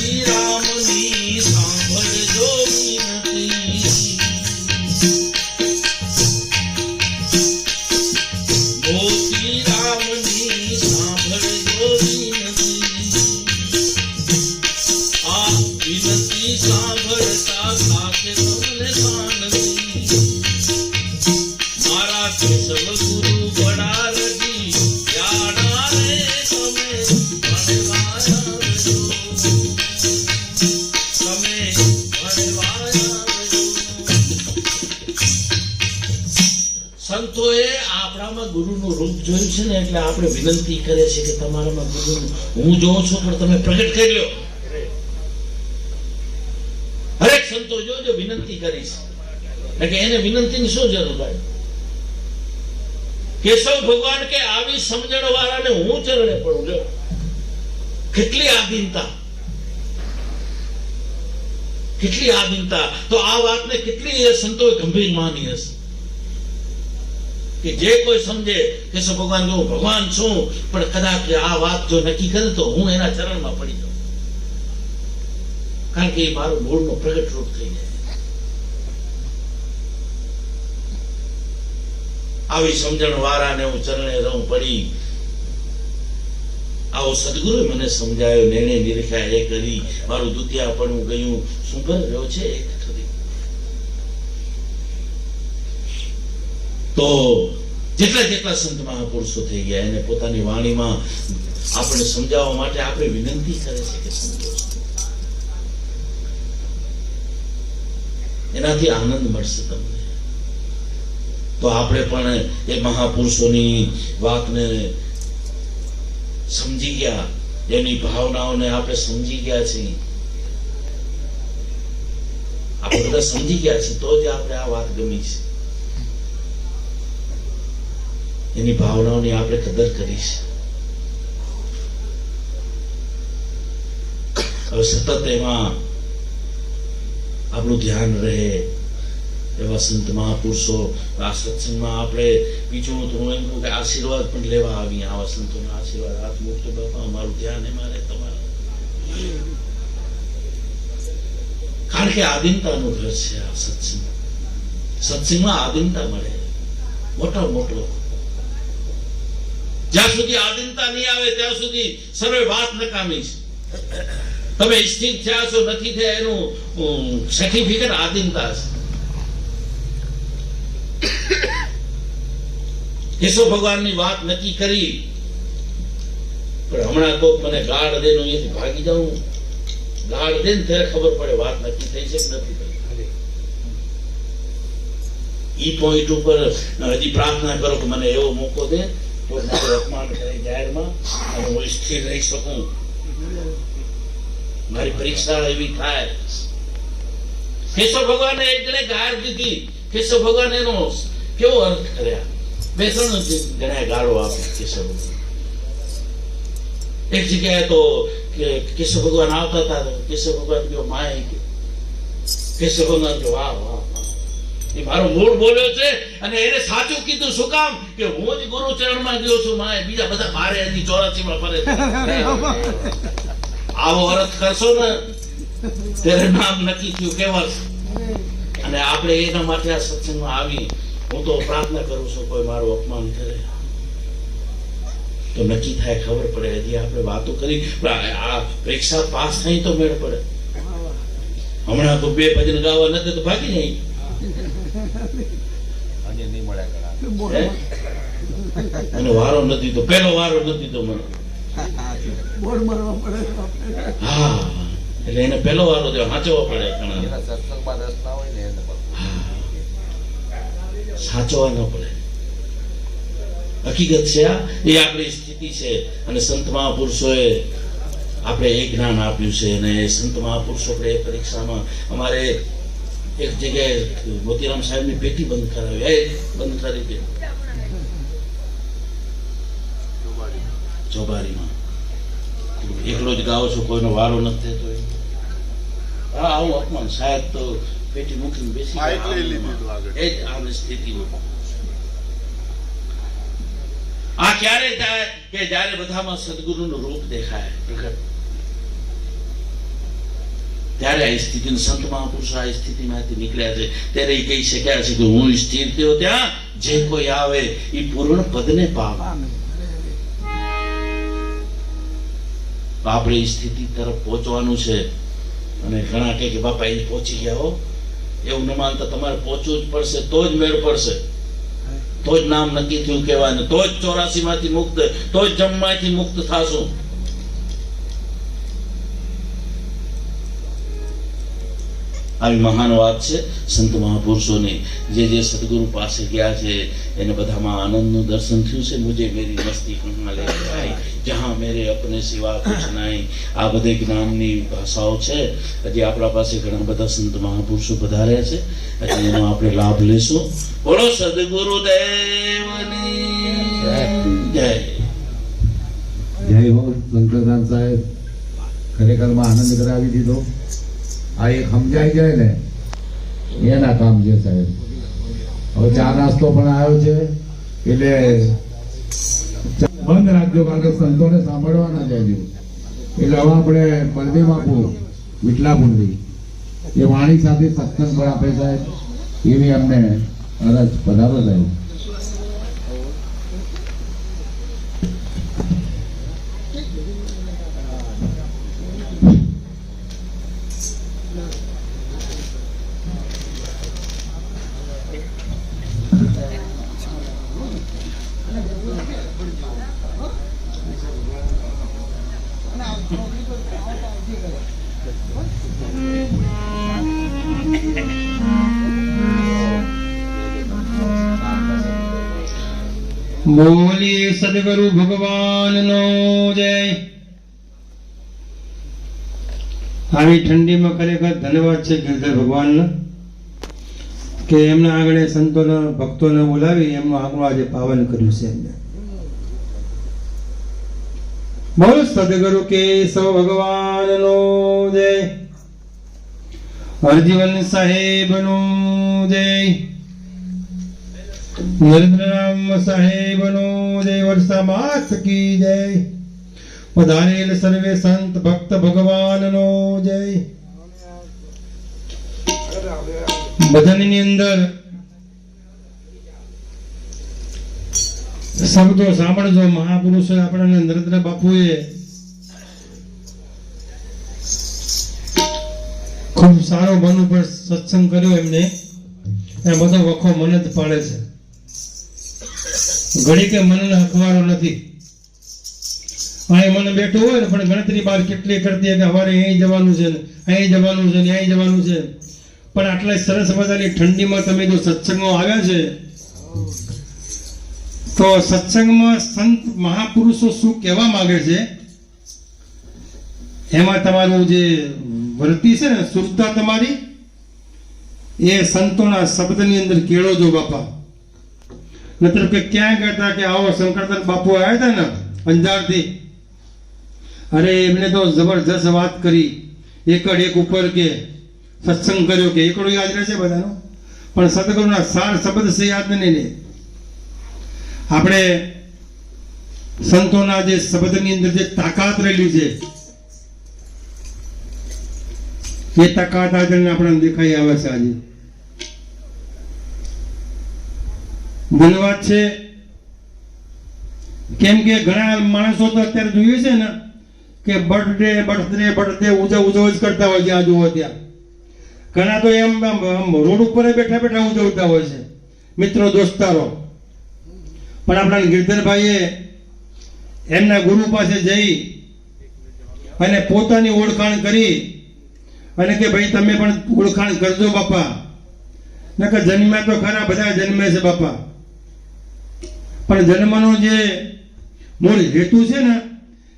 મોતીરામની સાંભળજો સંતોએ આપણામાં ગુરુનું રૂપ જોયું છે ને એટલે આપણે વિનંતી કરે છે કે તમારામાં ગુરુનું હું જોઉં છું પણ તમે પ્રગટ કરી લો. હરેક સંતો જોજો વિનંતી કરીશ કે એને વિનંતીની શું જરૂર હોય. કેશવ ભગવાન કે આવી સમજણ વાળાને હું ચરણે પડું. જો કેટલી આધીનતા, કેટલી આધીનતા. તો આ વાતને કેટલી એ સંતોએ ગંભીર માની હશે કે જે કોઈ સમજે કેશવ ભગવાન જો હું ભગવાન છું પણ કદાચ આ વાત જો નક્કી કરે તો હું એના ચરણમાં પડી જાઉં, કારણ કે એ મારું મૂળનો પ્રગટ રૂપ થઈ જાય. આવી સમજણ વાળાને હું ચરણે રહું પડી. આવો સદગુરુ મને સમજાયો, નેણે નિરખ્યા એ કરી, મારું દુતિયાપણું ગયું શું કર રહ્યો છે એક ખરી. તો જેટલા જેટલા સંત મહાપુરુષો થઈ ગયા એને પોતાની વાણીમાં આપણે સમજાવવા માટે આપણે વિનંતી કરે છે કે સમજો. એનાથી આનંદ મળશે તમને. તો આપણે પણ એ મહાપુરુષોની વાતને સમજી ગયા, એની ભાવનાઓને આપણે સમજી ગયા છીએ. આપણે બધા સમજી ગયા છીએ તો જ આપણે આ વાત ગમી છે. એની ભાવનાઓની આપણે કદર કરીશ. હવે સતત એમાં આપણું ધ્યાન રહે એવા સંત મહાપુરુષો આ સત્સંગમાં આપણે બીજું તો હું એમ કહું કે આશીર્વાદ પણ લેવા આવી. આવા સંતોના આશીર્વાદ હાથ મૂકતો બાપા અમારું ધ્યાન એમાં રહે તમારા, કારણ કે આધીનતાનું ઘર છે આ સત્સંગ. સત્સંગમાં આધીનતા મળે મોટો મોટો. જ્યાં સુધી આધીનતા નહીં આવે ત્યાં સુધી સર્વે વાત નકામી છે. તમે સ્થિર થયા છો નથી થયા એનું સર્ટિફિકેટ આધીનતા છે. કેશવ ભગવાનની વાત નક્કી કરી પણ હમણાં તો મને ગાળ દે નો અહીંયાથી ભાગી જાઉં. ગાળ દે ને ત્યારે ખબર પડે વાત નક્કી થઈ છે કે નથી થઈ. ઈ પોઈન્ટ ઉપર હજી પ્રાર્થના કરો કે મને એવો મોકો દે તો મારું અપમાન કરે જાહેરમાં અને હું સ્થિર રહી શકું. મારી પરીક્ષા એવી થાય. કેશવ ભગવાને એક જણે ગાળ દીધી. કેશવ ભગવાન એનો કેવો અર્થ કર્યા. બે ત્રણ જણા ગાળો આપી કેશવ ભગવાન. એક જગ્યાએ તો કેશવ ભગવાન આવતા હતા. કેશવ ભગવાન કયો માય, કેશવ ભગવાન કયો વાહ વાહ, એ મારો મૂળ બોલ્યો છે અને એને સાચું કીધું. શું કામ કે હું જ ગુરુ ચરણમાં ગયો છું. માય બીજા બધા મારે એની 84 માં ફરે. આવો અર્થ કરશો ને ત્યારે નામ નક્કી થયું કેવળ. અને આપણે એના માટે આ સત્સંગમાં આવી હું તો પ્રાર્થના કરું છું કોઈ મારું અપમાન કરે તો નક્કી થાય, ખબર પડે. હજી આપણે વાતો કરી આ પરીક્ષા પાસ થઈ તો મેળ પડે. હમણાં તો 2 ભજન ગાવા નથી તો ભાગી નહીં. અને વારો નથી તો પેલો વારો નથી તો મને હા એટલે એને પેલો વારો દે સાચવો પડે. સાચવા ન પડે. હકીકત છે આ, એ આપણી સ્થિતિ છે. અને સંત મહાપુરુષોએ આપણે એ જ્ઞાન આપ્યું છે. અને સંત મહાપુરુષો આપણે એ પરીક્ષામાં અમારે એક જગ્યાએ મોતીરામ સાહેબની પેટી બંધ કરાવી. એ બંધ કરી દે ચોબારીમાં. એકલો જ ગાવ છો, કોઈનો વારો નથી થતો. હા આવું અપમાન. સાહેબ તો પેટી મૂકીને બેસી એ જ આપણી સ્થિતિ. આ ક્યારે થાય કે જયારે બધામાં સદગુરુનું રૂપ દેખાય પ્રગટ, ત્યારે આ સ્થિતિ સંત મહાપુરુષો આ સ્થિતિમાંથી નીકળ્યા છે. ત્યારે એ કહી શક્યા છે કે હું સ્થિર થયો ત્યાં જે કોઈ આવે એ પૂર્ણ પદને પામે. આપણે એ સ્થિતિ તરફ પહોંચવાનું છે. અને ઘણા કહે કે બાપા એ પહોંચી ગયા હો, એવું ન માનતા. તમારે પહોંચવું જ પડશે તો જ મેળ પડશે, તો જ નામ નક્કી થયું કહેવાય, તો જ 84 માંથી મુક્ત, તો જ જમમાંથી મુક્ત થાશું. આવી મહાન વાત છે સંત મહાપુરુષોની. જે જે સદગુરુ પાસે ગયા છે એને બધામાં આનંદનું દર્શન થયું છે. મુજે મેરી મસ્તી કહા લે આઈ જહાં મેરે અપને સિવા કુછ નહીં. આ બધી જ્ઞાનની ભાષાઓ છે. હજી આપણા પાસે ઘણા બધા સંત મહાપુરુષો પધાર્યા છે, એટલે એનો આપણે લાભ લેશું. બોલો સદગુરુદેવની જય. જય હો શંકરદાન સાહેબ, ખરેખરમાં આનંદ કરાવી દીધો. આ એક સમજાઈ જાય ને એના કામ છે સાહેબ. હવે ચા નાસ્તો પણ આવ્યો છે એટલે બંધ રાખજો, કારણ કે સંતોને સાંભળવાના જ હજુ. એટલે હવે આપણે બળદેવ બાપુ વિટલાપુરથી એ વાણી સાથે સત્સંગ પણ આપે સાહેબ, એવી અમને અરજ. પધારો સાહેબ. બોલીએ સદગુરુ ભગવાનનો જય. આવી ઠંડીમાં ખરેખર ધન્યવાદ છે ગિરધર ભગવાનનો કે એમના આગળ સંતોને ભક્તોને બોલાવી એમનું આગળ આજે પાવન કર્યું છે એમને. બોલ સદગુરુ કેશવ ભગવાનનો જય. હરજીવન સાહેબનો જય. નરેન્દ્રરામ સાહેબનો જય. વર્ષા માત કી જય. પધારેલ સર્વે સંત ભક્ત ભગવાનનો જય. ભજનની અંદર શબ્દો સાંભળજો. મહાપુરુષો આપણને નરેન્દ્ર બાપુએ ખૂબ સારો મન ઉપર સત્સંગ કર્યો એમને. એ બધો વખો મન જ પાડે છે. ઘડી કે મનને અખવારો નથી. અહીં મન બેઠું હોય ને પણ ગણતરી બાર કેટલી કરતી કે અમારે અહીં જવાનું છે ને અહીં જવાનું છે ને અહીં જવાનું છે. પણ આટલા સરસ મજાની ઠંડીમાં તમે જો સત્સંગમાં આવ્યા છે તો સત્સંગમાં સંત મહાપુરુષો શું કહેવા માંગે છે એમાં તમારું જે વૃત્તિ છે ને, સુરતા તમારી, એ સંતોના શબ્દની અંદર કેળવજો બાપા. નતર કે ક્યાં ગયા હતા કે આવો શંકરદાસ બાપુ આવ્યા હતા ને અંજારથી, અરે એમને તો જબરજસ્ત વાત કરી, એકડ એક ઉપર કે સત્સંગ કર્યો કે એકડો યાદ રહેશે બધાનો, પણ સદગુરુના સાર શબ્દ છે યાદ નહીં રહે. આપણે સંતોના જે શબ્દની અંદર જે તાકાત રહેલી છે એ તાકાત આજે આપણને દેખાઈ આવે છે. આજે ધન્યવાદ છે. કેમ કે ઘણા માણસો તો અત્યારે જોઈએ છે ને કે બર્થડે ઉજવ જ કરતા હોય જ્યાં જુઓ ત્યાં. ઘણા તો એમ રોડ ઉપર બેઠા બેઠા ઉજવતા હોય છે, મિત્રો દોસ્તારો. પણ આપણા ગિરધરભાઈએ એમના ગુરુ પાસે જઈ અને પોતાની ઓળખાણ કરી અને કે ભાઈ તમે પણ ઓળખાણ કરજો બાપા. નકર જન્મ્યા તો ખરા, બધા જન્મે છે બાપા, પણ જન્મનો જે મૂળ હેતુ છે ને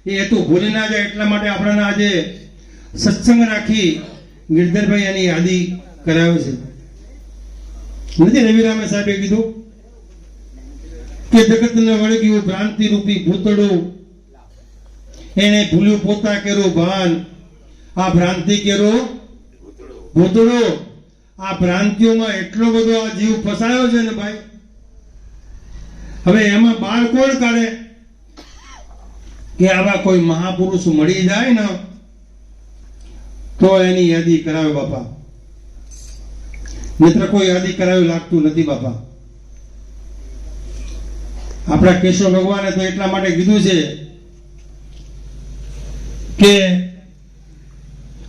એ હેતુ ભૂલી ના જાય. એટલા માટે આપણને આજે સત્સંગ રાખી ગિરધરભાઈ એની યાદી કરાવે છે. નથી રવિરામે સાહેબે કીધું કે જગતને વળગ્યું ભ્રાંતિ રૂપી ભૂતડું, એને ભૂલ્યું પોતા કેરું ભાન, આ ભ્રાંતિ કેરો ભૂતડો. આ ભ્રાંતિઓમાં એટલો બધો આ જીવ ફસાયો છે ને ભાઈ. હવે એમાં બાળ કોણ કાઢે કે આવા કોઈ મહાપુરુષ મળી જાય ને તો એની યાદી કરાવે બાપા. મિત્ર કોઈ યાદી કરાવી લાગતું નથી બાપા. આપણા કેશવ ભગવાને તો એટલા માટે કીધું છે કે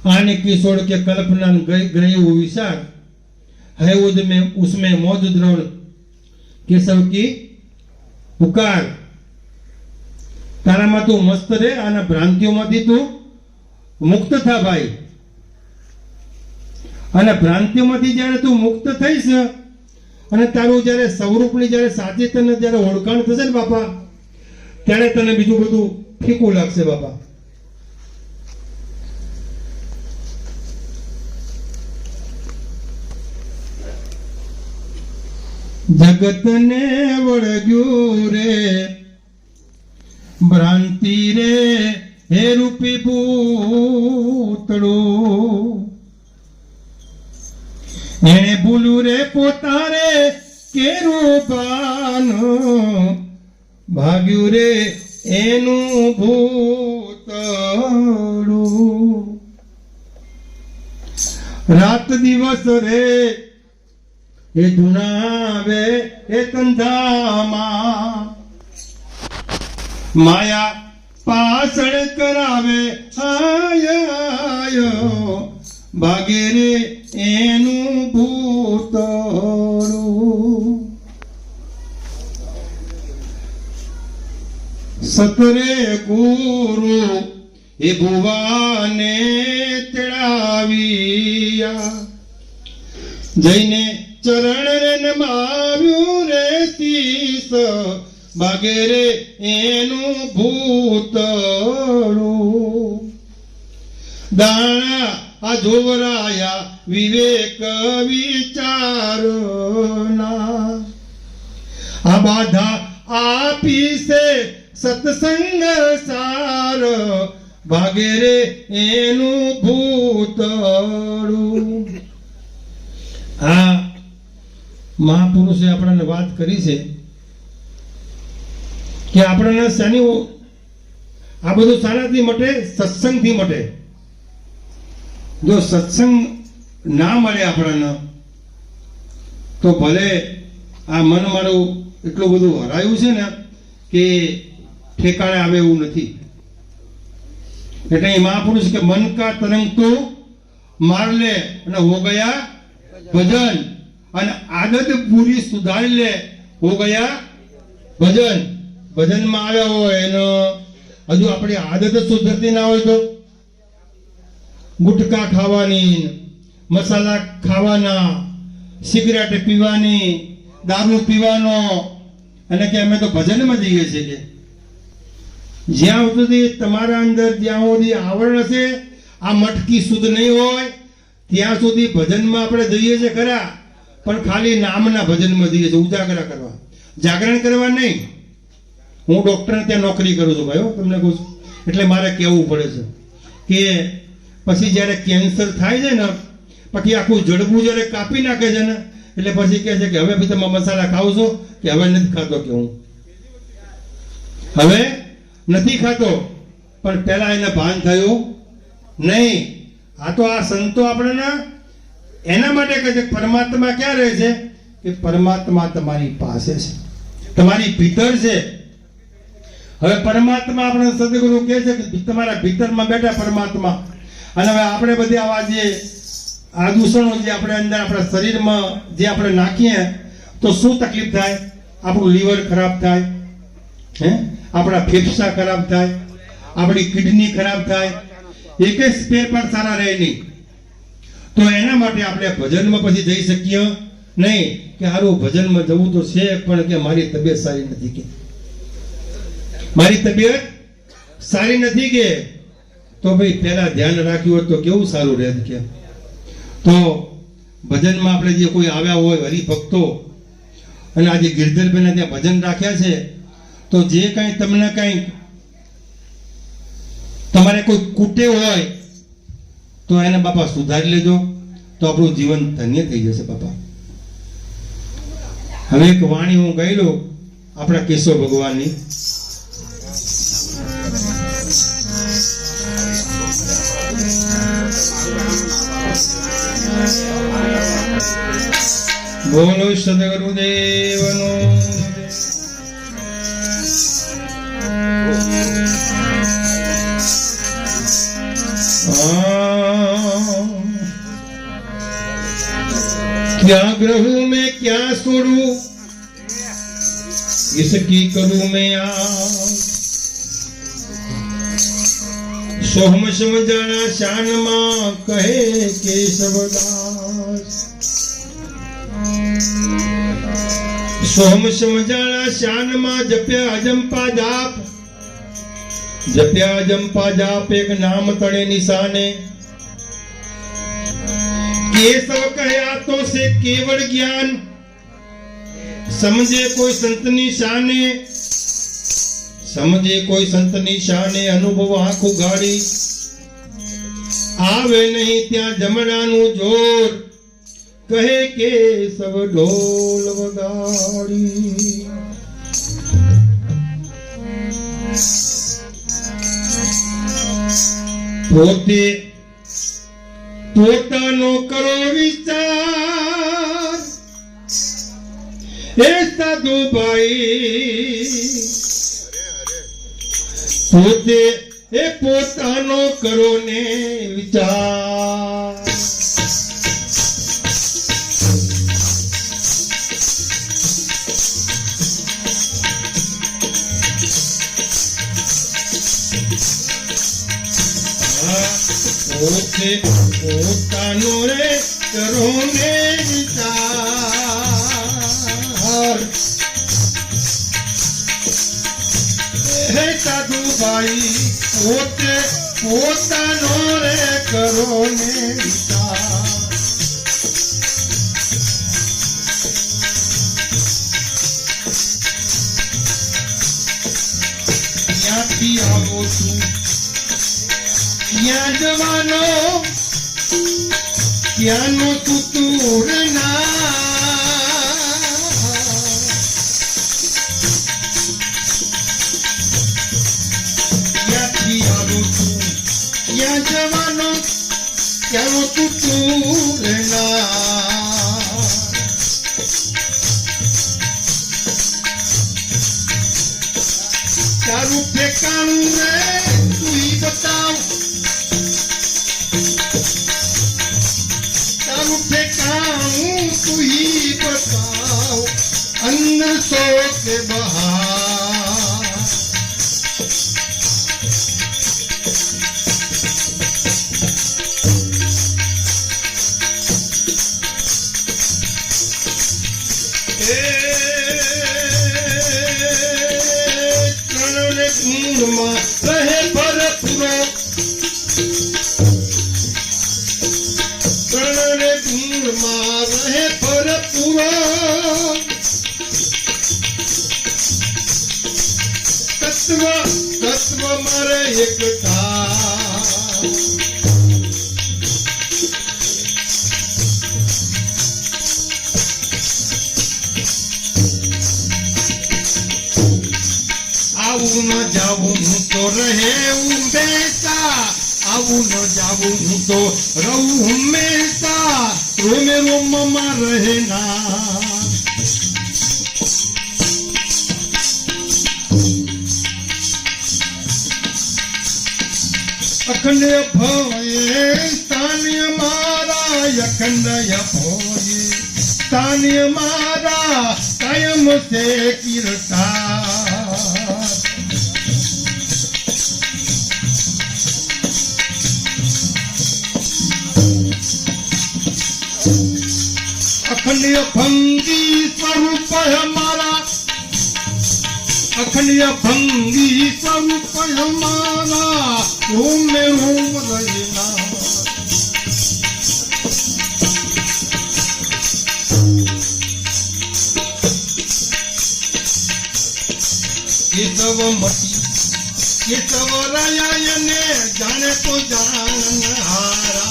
आने की छोड़ के कल्पना गई वो विचार है उसमें मौज द्रोण केशव की पुकार. ताराમાં તું મસ્ત રે અને ભ્રાંતિઓમાંથી તું મુક્ત થા ભાઈ. અને ભ્રાંતિઓમાંથી જ્યારે તું મુક્ત થઈશ અને તારું જ્યારે સ્વરૂપની જ્યારે સાચી તને જ્યારે ઓળખાણ થશે ને બાપા, ત્યારે તને બીજું બધું ફીકું લાગશે બાપા. જગતને વળગ્યું રે ભ્રાંતિ રે હે રૂપી પૂતળું, એને ભૂલું રે પોતારે કેરું ભાન, ભાગ્યું રે એનું ભૂતળું. રાત દિવસ રે એ ધુણાવે એ કંધામાં, માયા પાછળ કરાવે આયો, ભાગે રે એનું ભૂતળું. સતરે ગુરુ એ ભુવાને તેડાવ્યા, જઈને ચરણ રે નમાવ્યું રે શીસ, ભાગે રે એનું ભૂતળું. દાણા આ જોવરાયા વિવેક વિચારના, આ બાધા આપી છે સત્સંગ સાર, ભાગે રે એનું ભૂતળું. આ મહાપુરુષે આપણને વાત કરી છે કે આપણને શાની આ બધું શાનાથી મટે? સત્સંગથી મટે. જો સત્સંગ ના મળે આપણને તો ભલે આ મન મારું એટલું બધું હરાયું છે ને કે ઠેકાણે આવે એવું નથી. એટલે એ મહાપુરુષ કે મન કા તરંગ તો માર લે અને હો ગયા ભજન, અને આદત પૂરી સુધારી લે હો ગયા ભજન. ભજનમાં આવ્યા હોય એનો હજુ આપણી આદત સુધરતી ના હોય તો ગુટકા ખાવાની, મસાલા ખાવાના, સિગરેટ પીવાની, દારૂ પીવાનો, અને કે અમે તો ભજનમાં જઈએ છીએ. કે જ્યાં સુધી તમારા અંદર જ્યાં સુધી આવરણ હશે, આ મટકી શુદ્ધ નહીં હોય ત્યાં સુધી ભજનમાં આપણે જઈએ છીએ ખરા, પણ ખાલી નામના ભજનમાં જઈએ છીએ, ઉજાગરા કરવા, જાગરણ કરવા નહીં. હું ડોક્ટરને ત્યાં નોકરી કરું છું ભાઈ, તમને કહું છું. એટલે મારે કહેવું પડે છે કે પછી જ્યારે કેન્સર થાય છે ને, પછી આખું જડબું જ્યારે કાપી નાખે છે ને, એટલે પછી કહે છે કે હવે બી તમે મસાલા ખાવ છો? કે હવે નથી ખાતો. કે હું હવે નથી ખાતો, પણ પહેલા એને ભાન થયું નહીં. આ તો આ સંતો આપણને એના માટે કહે છે પરમાત્મા ક્યાં રહે છે? કે પરમાત્મા તમારી પાસે છે, તમારી ભીતર છે. હવે પરમાત્મા આપણે સદગુરુ કહે છે કે તમારા ભીતરમાં બેઠા પરમાત્મા. અને હવે આપણે બધી આવા જે આ દૂષણો જે આપણે અંદર આપણા શરીરમાં જે આપણે નાખીએ તો શું તકલીફ થાય? આપણું લીવર ખરાબ થાય, આપણા ફેફસા ખરાબ થાય, આપણી કિડની ખરાબ થાય, એક જ સ્પેર પાર્ટ સારા રહે નહીં. તો એના માટે આપણે ભજનમાં પછી જઈ શકીએ નહીં. કે સારું ભજનમાં જવું તો છે, પણ કે મારી તબિયત સારી નથી, કે મારી તબિયત સારી નથી, કે તો ભાઈ પહેલા ધ્યાન રાખ્યું હોત તો કેવું સારું રહે. કે તો ભજનમાં આપણે જે કોઈ આવ્યા હોય હરિભક્તો, અને આજે ગિરધરભાઈને ત્યાં ભજન રાખ્યા છે, તો જે કંઈ તમને કંઈ તમારે કોઈ કૂટે હોય તો એને બાપા સુધારી લેજો, તો આપણું જીવન ધન્ય થઈ જશે બાપા. હવે એક વાણી હું ગાઈ લઉં આપણા કેશવ ભગવાનની. બોલો સદગુરુદેવનો. क्या ग्रहूं में क्या छोड़ू, इसकी करूं मैं સોહમ સમજાણા શાનમાં કહે કેશવદાસ સોહમ સમજાણા શાનમાં જપ્યા અજંપા જાપ એક નામ તળે નિશાને केशव कहया तो से केवल ज्ञान समझे कोई संतनी शाने अनुभव आंख उगाड़ी आवे नहीं त्या जमरानु जोर कहे केशव ढोल वगाड़ी पोते પોતાનો કરો વિચાર એ સાધુભાઈ પોતાનો કરો ને વિચાર પોતાનો રે કરો ને વિચાર હે સાધુભાઈ પોતાનો રે કરો ને વિચાર ક્યાંથી આવો છું ક્યાં જવાનો ક્યાંનો તુતુર ના ક્યાંથી આવું છું ક્યાં જવાનો ક્યાંનો તુતુર ના તારું ઠેકાણું રે તું બતાવ तू ही बताओ अन्न सो के बहार चरण गुण में रहे भरपूरो માં રહે ભરપૂરો તત્વ મારે એકતા આવું ન જાવું હું તો રહે બેસા આવું ન જાવું હું તો રહું હંમેશા રોમે રોમમાં રહે ના અખંડ ભોયે સ્થાન્ય મારા અખંડ ભોયે સ્થાન્ય મારા કાયમ સે કીર્તા अखंड भंगी स्वरूप हमारा अखंड भंगी स्वरूप हमारा ओम में ओम रहना केशव मती केशव राया ने जाने तो जान हारा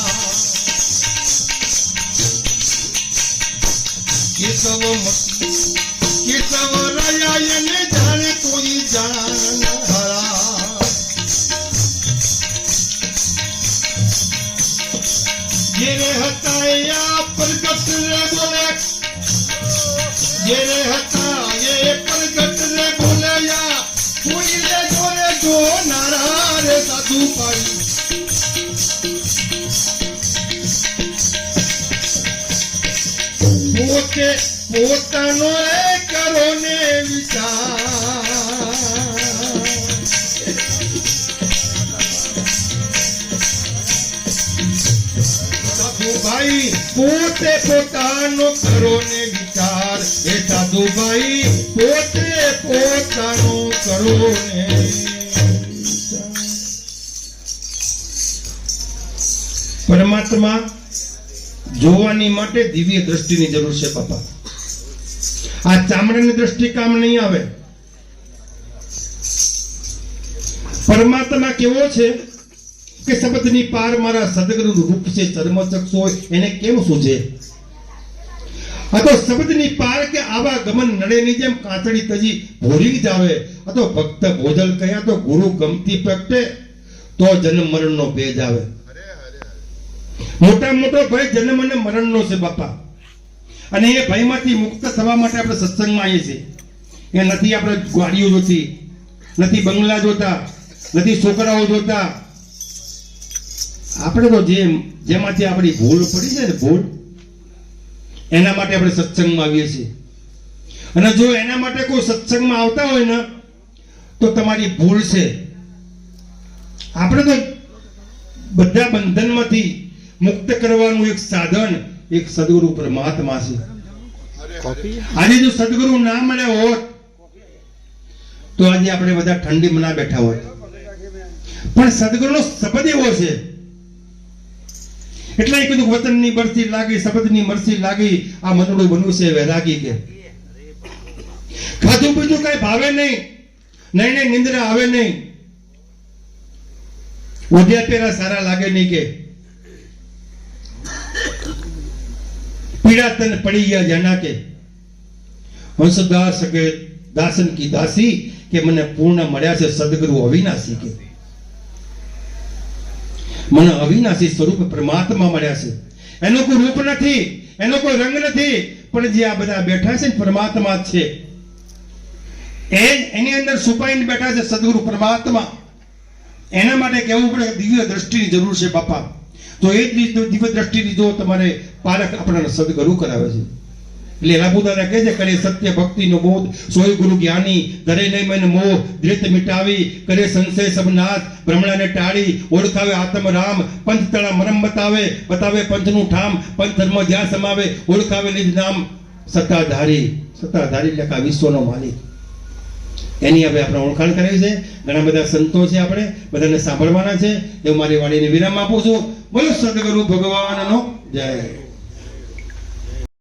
केशव राया ने जाने कोई जान हरा ये रहता या प्रगट रे बोले ये रहता ये प्रगट रे बोले या कोई रे बोले जो नारा रे साधु पाई પોતાનો કરો ને વિચાર પોતે પોતાનો કરો ને વિચાર, એ સાધુભાઈ પોતે પોતાનો કરો ને વિચાર. પરમાત્મા જોવાની માટે દિવ્ય દ્રષ્ટિની જરૂર છે બાપા. આ ચામડાની દ્રષ્ટિ કામ નહીં આવે. પરમાત્મા કેવો છે કે શબ્દની પાર મારા સદગુરુનું રૂપ છે, ચર્મચક્ષુ હોય એને કેમ સૂજે? આ તો શબ્દની પાર કે આવા ગમન નળેની જેમ કાચડી તજી ભોરી જાવે. આ તો ભક્ત ભોજલ કહ્યા તો ગુરુ ગમતી પ્રગટે તો જન્મ મરણનો ભેજ આવે. મોટા મોટો ભય જન્મ અને મરણનો છે બાપા. અને એ ભયમાંથી મુક્ત થવા માટે આપણે સત્સંગમાં આવીએ છીએ. એ નથી આપણે ગાડીઓ જોતી, નથી બંગલા જોતા, નથી છોકરાઓ જોતા. આપણે તો જેમાંથી આપણી ભૂલ પડી છે ને, ભૂલ, એના માટે આપણે સત્સંગમાં આવીએ છીએ. અને જો એના માટે કોઈ સત્સંગમાં આવતા હોય ને તો તમારી ભૂલ છે. આપણે તો બધા બંધનમાંથી મુક્ત કરવાનું એક સાધન એક સદગુરુ પરમાત્મા છે. આજે જો સદગુરુ ના મળ્યા હોત તો આજે આપણે બધા ઠંડીમાં ના બેઠા હોત. પણ સદગુરુનો શબ્દ એવો છે એટલે એ કીધું વતનની બરસી લાગી, શબ્દની મરસી લાગી, આ મનડું બનવું છે વૈરાગી કે. ખાધું પીધું કઈ ભાવે નહીં, નહીં નિંદ્રા આવે નહીં, ઓઢિયા પેરા સારા લાગે નહીં કે. પીड़ा तन पड़ी या जाना के हंसदास के दासन की दासी के મને પૂર્ણ મળ્યા છે સદગુરુ અવિનાશી કે. મને અવિનાશી સ્વરૂપ પરમાત્મા મળ્યા છે. એનો કોઈ રૂપ નથી, એનો કોઈ રંગ નથી, પણ જે આ બધા બેઠા છે ને પરમાત્મા જ છે. એની અંદર છુપાઈને બેઠા છે સદગુરુ પરમાત્મા. એના માટે કહેવું પડે કે દિવ્ય દ્રષ્ટિની જરૂર છે બાપા. તો એ જ દિવ્ય દ્રષ્ટિની જો તમારે પારખ આપણને સદગુરુ કરાવે છે. એટલે લાભુદાદા કહે છે, કરે સત્ય ભક્તિનો બોધ, સોય ગુરુ જ્ઞાની, ધરે નહીં મન મોહ, ધૃત મિટાવી, કરે સંશય સબ નાથ, ભ્રમણાને ટાળી, ઓળખાવે આત્મ રામ, પંચ તળા મરમ બતાવે, બતાવે પંચનું ઠામ, પંચ ધર્મ જ્યાં સમાવે, ઓળખાવે નિજ નામ, સત્તાધારી. સત્તાધારી એટલે કે વિશ્વનો માલિક. એની હવે આપણે ઓળખાણ કરાવી છે. ઘણા બધા સંતો છે, આપણે બધાને સાંભળવાના છે. એવું મારી વાણીને વિરામ આપું છું. બોલો સદગુરુ ભગવાનનો જય.